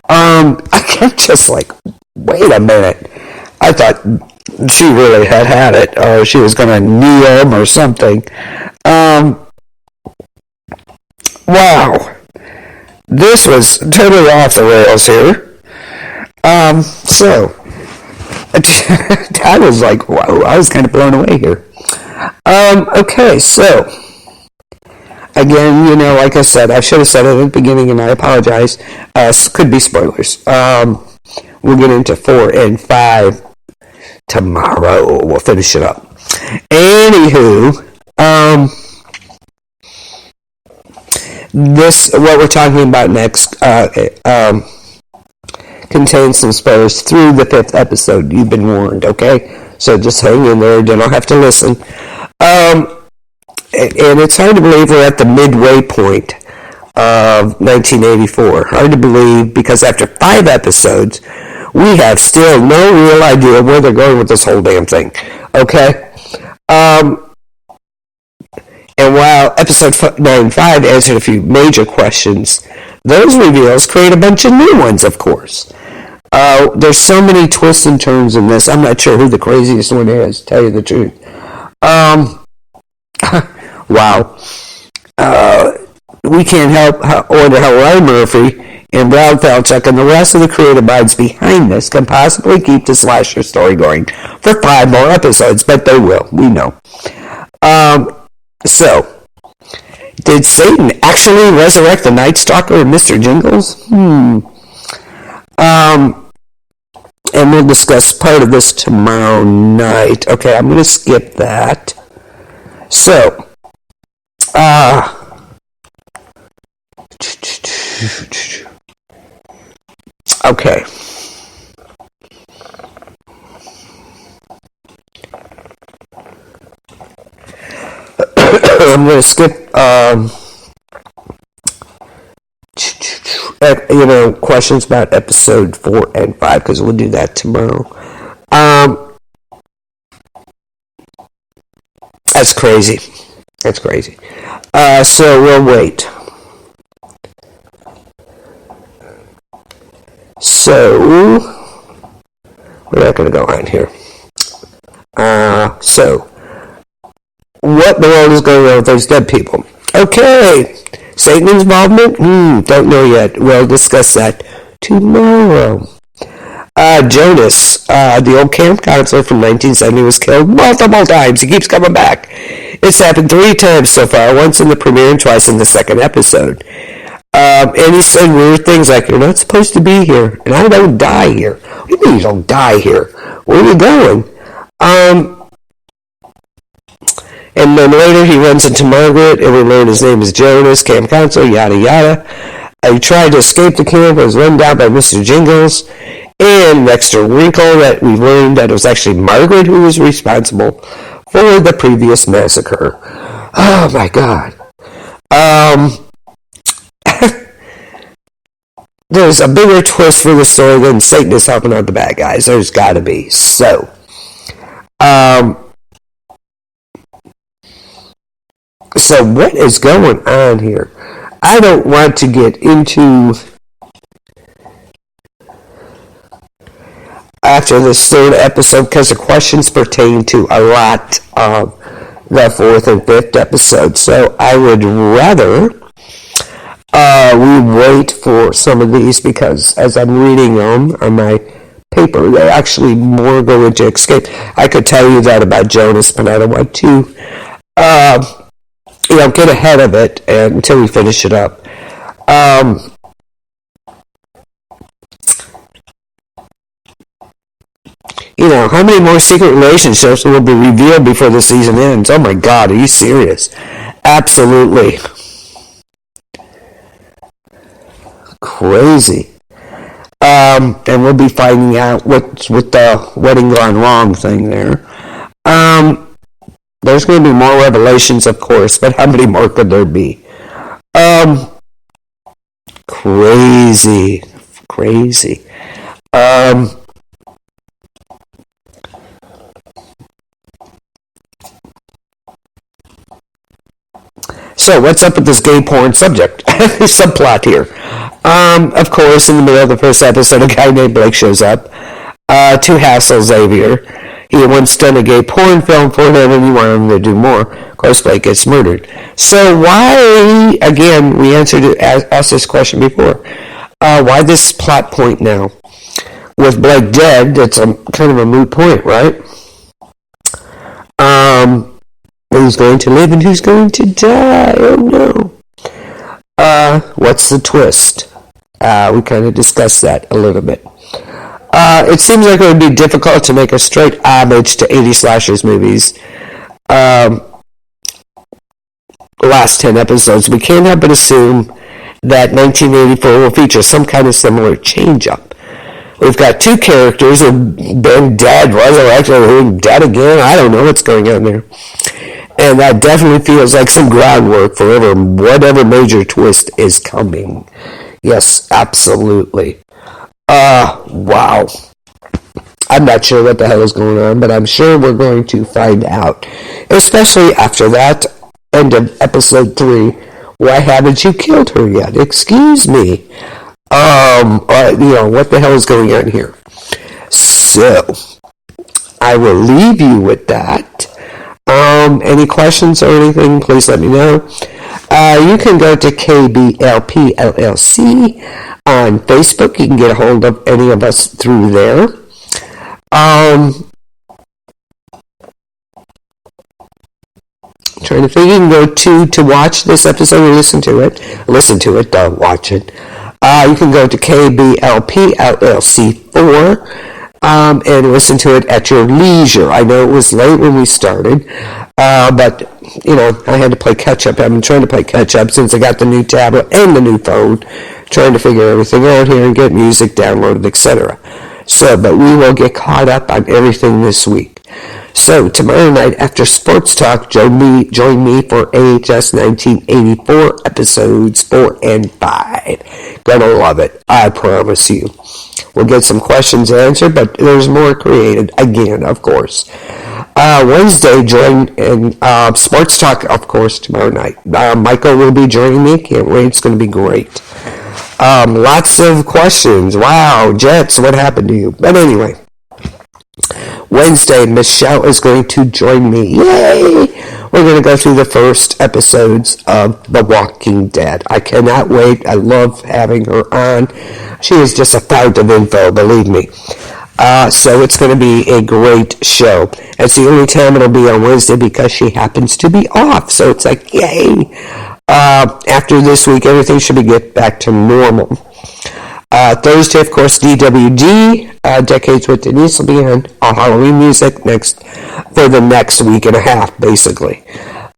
I kept just like, wait a minute. I thought she really had it, or she was going to knee him or something. Wow. This was totally off the rails here. So, I was like, whoa, I was kind of blown away here. Okay, so, again, you know, like I said, I should have said it at the beginning, and I apologize. Could be spoilers. We'll get into 4 and 5 tomorrow. We'll finish it up. Anywho, what we're talking about next, contains some spoilers through the 5th episode. You've been warned, okay? So just hang in there. You don't have to listen. And it's hard to believe we're at the midway point of 1984. Hard to believe because after 5 episodes, we have still no real idea where they're going with this whole damn thing. Okay? And while episode 9-5 answered a few major questions, those reveals create a bunch of new ones, of course. There's so many twists and turns in this, I'm not sure who the craziest one is, to tell you the truth. Wow. We can't help wonder how Ryan Murphy and Brad Falchuk and the rest of the creative minds behind this can possibly keep the slasher story going for 5 more episodes, but they will. We know. So, did Satan actually resurrect the Night Stalker and Mr. Jingles? And we'll discuss part of this tomorrow night. Okay, I'm going to skip that. So, okay. I'm going to skip, questions about episode 4 and 5, because we'll do that tomorrow. That's crazy. So we'll wait. So, we're not going to go on here. So, what in the world is going on with those dead people? Okay, Satan's involvement? Don't know yet. We'll discuss that tomorrow. Jonas, the old camp counselor from 1970, was killed multiple times. He keeps coming back. It's happened 3 times so far, once in the premiere and twice in the second episode. And he said weird things like, "You're not supposed to be here, and I don't die here." What do you mean you don't die here? Where are you going? And then later he runs into Margaret, and we learn his name is Jonas, camp counselor, yada yada. He tried to escape the camp, was run down by Mr. Jingles. And extra wrinkle that we learned that it was actually Margaret who was responsible for the previous massacre. Oh my God. There's a bigger twist for the story than Satan is helping out the bad guys. There's gotta be. So, what is going on here? I don't want to get into after this 3rd episode because the questions pertain to a lot of the 4th and 5th episode. So I would rather we wait for some of these, because as I'm reading them on my paper, they actually more go into escape. I could tell you that about Jonas, but I don't want to get ahead of it until we finish it up. How many more secret relationships will be revealed before the season ends? Oh my God, are you serious? Absolutely. Crazy. And we'll be finding out what's with the wedding gone wrong thing there. There's going to be more revelations, of course, but how many more could there be? Crazy. So, what's up with this gay porn subplot here? Of course, in the middle of the first episode, a guy named Blake shows up to hassle Xavier. He had once done a gay porn film for him, and he wanted him to do more. Of course, Blake gets murdered. So why, again, we asked this question before, why this plot point now? With Blake dead, it's kind of a moot point, right? Who's going to live and who's going to die? Oh no. What's the twist? We kind of discussed that a little bit. It seems like it would be difficult to make a straight homage to 80 slashers movies. The last 10 episodes. We can't help but assume that 1984 will feature some kind of similar change-up. We've got 2 characters who've been dead, resurrected, or dead again. I don't know what's going on there. And that definitely feels like some groundwork for whatever major twist is coming. Yes, absolutely. Wow. I'm not sure what the hell is going on, but I'm sure we're going to find out. Especially after that end of episode 3. Why haven't you killed her yet? Excuse me. What the hell is going on here? So, I will leave you with that. Any questions or anything, please let me know. You can go to KBLP LLC on on Facebook. You can get a hold of any of us through there. Trying to think, you can go to watch this episode or listen to it. Don't watch it. You can go to KBLP LLC4 and listen to it at your leisure. I know it was late when we started, but I had to play catch up. I've been trying to play catch up since I got the new tablet and the new phone, trying to figure everything out here and get music downloaded, etc. But we will get caught up on everything this week. So tomorrow night after Sports Talk, join me for AHS 1984 episodes 4 and 5. Gonna love it, I promise you. We'll get some questions answered, but there's more created again, of course. Wednesday, join in Sports Talk, of course, tomorrow night. Michael will be joining me. Can't wait. It's going to be great. Lots of questions. Wow, Jets, what happened to you? But anyway, Wednesday, Michelle is going to join me. Yay! We're going to go through the first episodes of The Walking Dead. I cannot wait. I love having her on. She is just a fount of info, believe me. So it's going to be a great show. It's the only time it'll be on Wednesday because she happens to be off. So it's like, yay. After this week, everything should be get back to normal. Thursday, of course, DWG, Decades with Denise will be on Halloween music for the next week and a half, basically.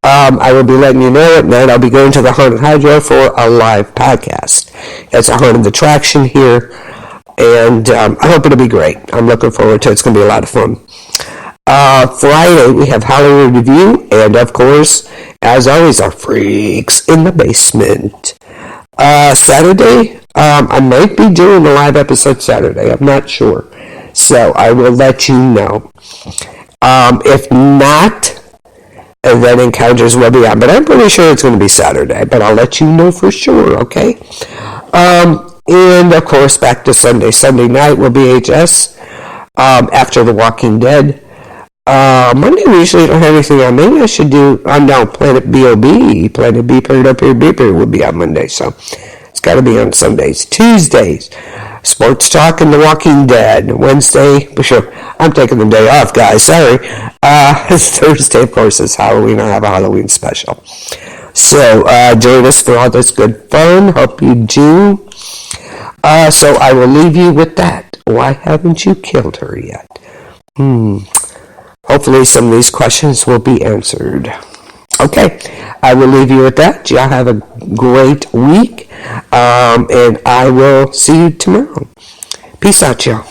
I will be letting you know at night I'll be going to the Haunted Hydro for a live podcast. It's a haunted attraction here, and I hope it'll be great. I'm looking forward to it. It's going to be a lot of fun. Friday, we have Hollywood Review, and of course, as always, our Freaks in the Basement. Saturday, I might be doing a live episode Saturday. I'm not sure. So I will let you know. If not, then Encounters will be on. But I'm pretty sure it's going to be Saturday. But I'll let you know for sure, okay? And, of course, back to Sunday. Sunday night will be HS after The Walking Dead. Monday we usually don't have anything on. Maybe I should do, Planet B.O.B. Planet B. Up Here Beeper will be on Monday. So it's got to be on Sundays. Tuesdays, Sports Talk and The Walking Dead. Wednesday, sure, I'm taking the day off, guys. Sorry. Thursday, of course, is Halloween. I have a Halloween special. So join us for all this good fun. Hope you do. So I will leave you with that. Why haven't you killed her yet? Hopefully some of these questions will be answered. Okay, I will leave you with that. Y'all have a great week, and I will see you tomorrow. Peace out, y'all.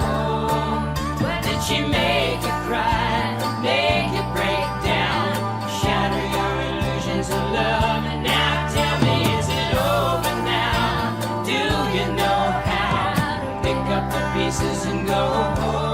home? Did she make you cry, make you break down, shatter your illusions of love? And now tell me, is it over now? Do you know how to pick up the pieces and go home?